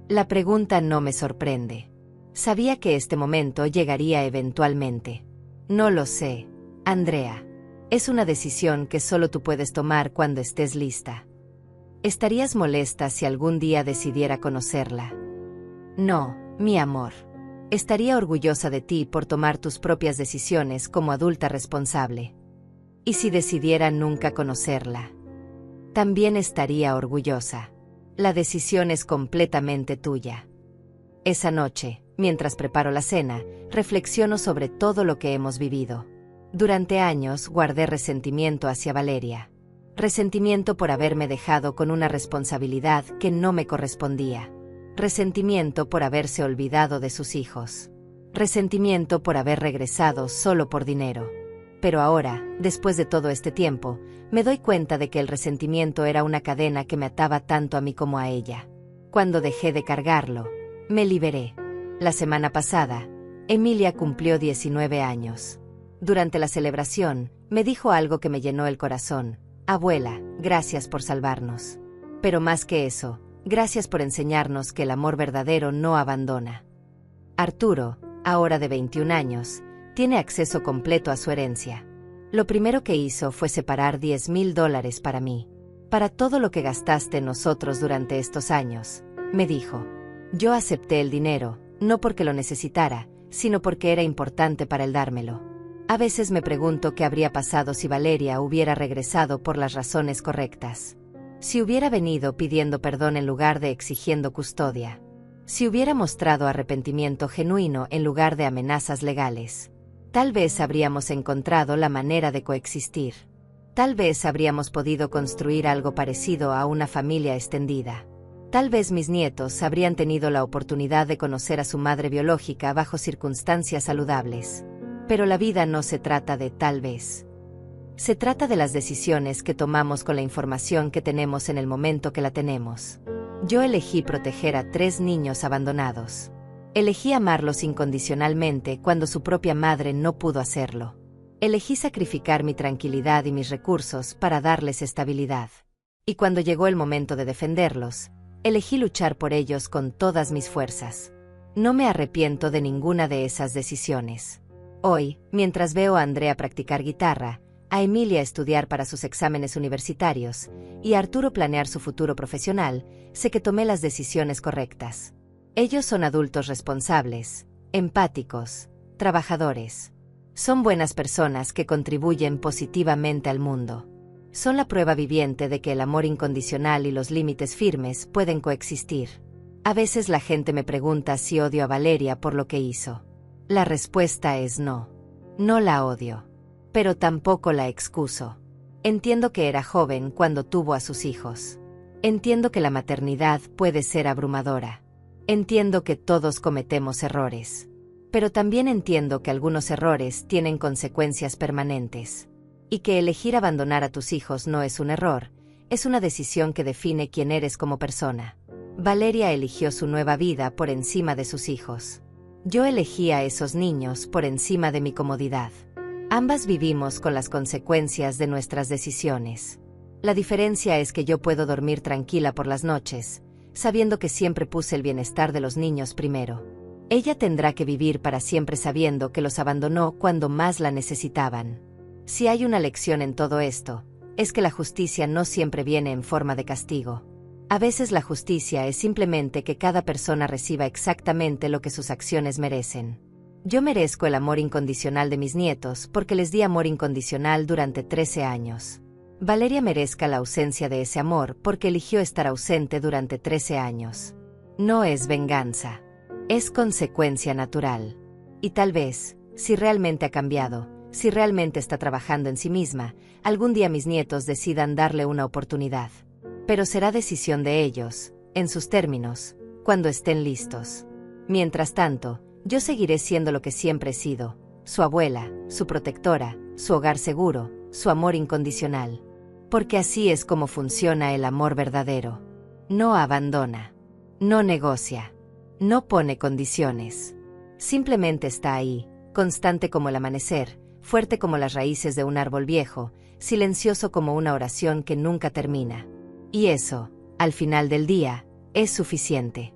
La pregunta no me sorprende. Sabía que este momento llegaría eventualmente. No lo sé, Andrea. Es una decisión que solo tú puedes tomar cuando estés lista. ¿Estarías molesta si algún día decidiera conocerla? No, mi amor. Estaría orgullosa de ti por tomar tus propias decisiones como adulta responsable. ¿Y si decidiera nunca conocerla? También estaría orgullosa. La decisión es completamente tuya. Esa noche, mientras preparo la cena, reflexiono sobre todo lo que hemos vivido. Durante años guardé resentimiento hacia Valeria. Resentimiento por haberme dejado con una responsabilidad que no me correspondía. Resentimiento por haberse olvidado de sus hijos. Resentimiento por haber regresado solo por dinero. Pero ahora, después de todo este tiempo, me doy cuenta de que el resentimiento era una cadena que me ataba tanto a mí como a ella. Cuando dejé de cargarlo, me liberé. La semana pasada, Emilia cumplió 19 años. Durante la celebración, me dijo algo que me llenó el corazón. Abuela, gracias por salvarnos. Pero más que eso, gracias por enseñarnos que el amor verdadero no abandona. Arturo, ahora de 21 años, tiene acceso completo a su herencia. Lo primero que hizo fue separar $10,000 para mí. Para todo lo que gastaste en nosotros durante estos años, me dijo. Yo acepté el dinero, no porque lo necesitara, sino porque era importante para él dármelo. A veces me pregunto qué habría pasado si Valeria hubiera regresado por las razones correctas. Si hubiera venido pidiendo perdón en lugar de exigiendo custodia. Si hubiera mostrado arrepentimiento genuino en lugar de amenazas legales. Tal vez habríamos encontrado la manera de coexistir. Tal vez habríamos podido construir algo parecido a una familia extendida. Tal vez mis nietos habrían tenido la oportunidad de conocer a su madre biológica bajo circunstancias saludables. Pero la vida no se trata de tal vez. Se trata de las decisiones que tomamos con la información que tenemos en el momento que la tenemos. Yo elegí proteger a 3 niños abandonados. Elegí amarlos incondicionalmente cuando su propia madre no pudo hacerlo. Elegí sacrificar mi tranquilidad y mis recursos para darles estabilidad. Y cuando llegó el momento de defenderlos, elegí luchar por ellos con todas mis fuerzas. No me arrepiento de ninguna de esas decisiones. Hoy, mientras veo a Andrea practicar guitarra, a Emilia estudiar para sus exámenes universitarios y a Arturo planear su futuro profesional, sé que tomé las decisiones correctas. Ellos son adultos responsables, empáticos, trabajadores. Son buenas personas que contribuyen positivamente al mundo. Son la prueba viviente de que el amor incondicional y los límites firmes pueden coexistir. A veces la gente me pregunta si odio a Valeria por lo que hizo. La respuesta es no. No la odio. Pero tampoco la excuso. Entiendo que era joven cuando tuvo a sus hijos. Entiendo que la maternidad puede ser abrumadora. Entiendo que todos cometemos errores. Pero también entiendo que algunos errores tienen consecuencias permanentes. Y que elegir abandonar a tus hijos no es un error, es una decisión que define quién eres como persona. Valeria eligió su nueva vida por encima de sus hijos. Yo elegí a esos niños por encima de mi comodidad. Ambas vivimos con las consecuencias de nuestras decisiones. La diferencia es que yo puedo dormir tranquila por las noches, sabiendo que siempre puse el bienestar de los niños primero. Ella tendrá que vivir para siempre sabiendo que los abandonó cuando más la necesitaban. Si hay una lección en todo esto, es que la justicia no siempre viene en forma de castigo. A veces la justicia es simplemente que cada persona reciba exactamente lo que sus acciones merecen. Yo merezco el amor incondicional de mis nietos porque les di amor incondicional durante 13 años. Valeria merezca la ausencia de ese amor porque eligió estar ausente durante 13 años. No es venganza. Es consecuencia natural. Y tal vez, si realmente ha cambiado, si realmente está trabajando en sí misma, algún día mis nietos decidan darle una oportunidad. Pero será decisión de ellos, en sus términos, cuando estén listos. Mientras tanto, yo seguiré siendo lo que siempre he sido, su abuela, su protectora, su hogar seguro, su amor incondicional. Porque así es como funciona el amor verdadero. No abandona. No negocia. No pone condiciones. Simplemente está ahí, constante como el amanecer, fuerte como las raíces de un árbol viejo, silencioso como una oración que nunca termina. Y eso, al final del día, es suficiente.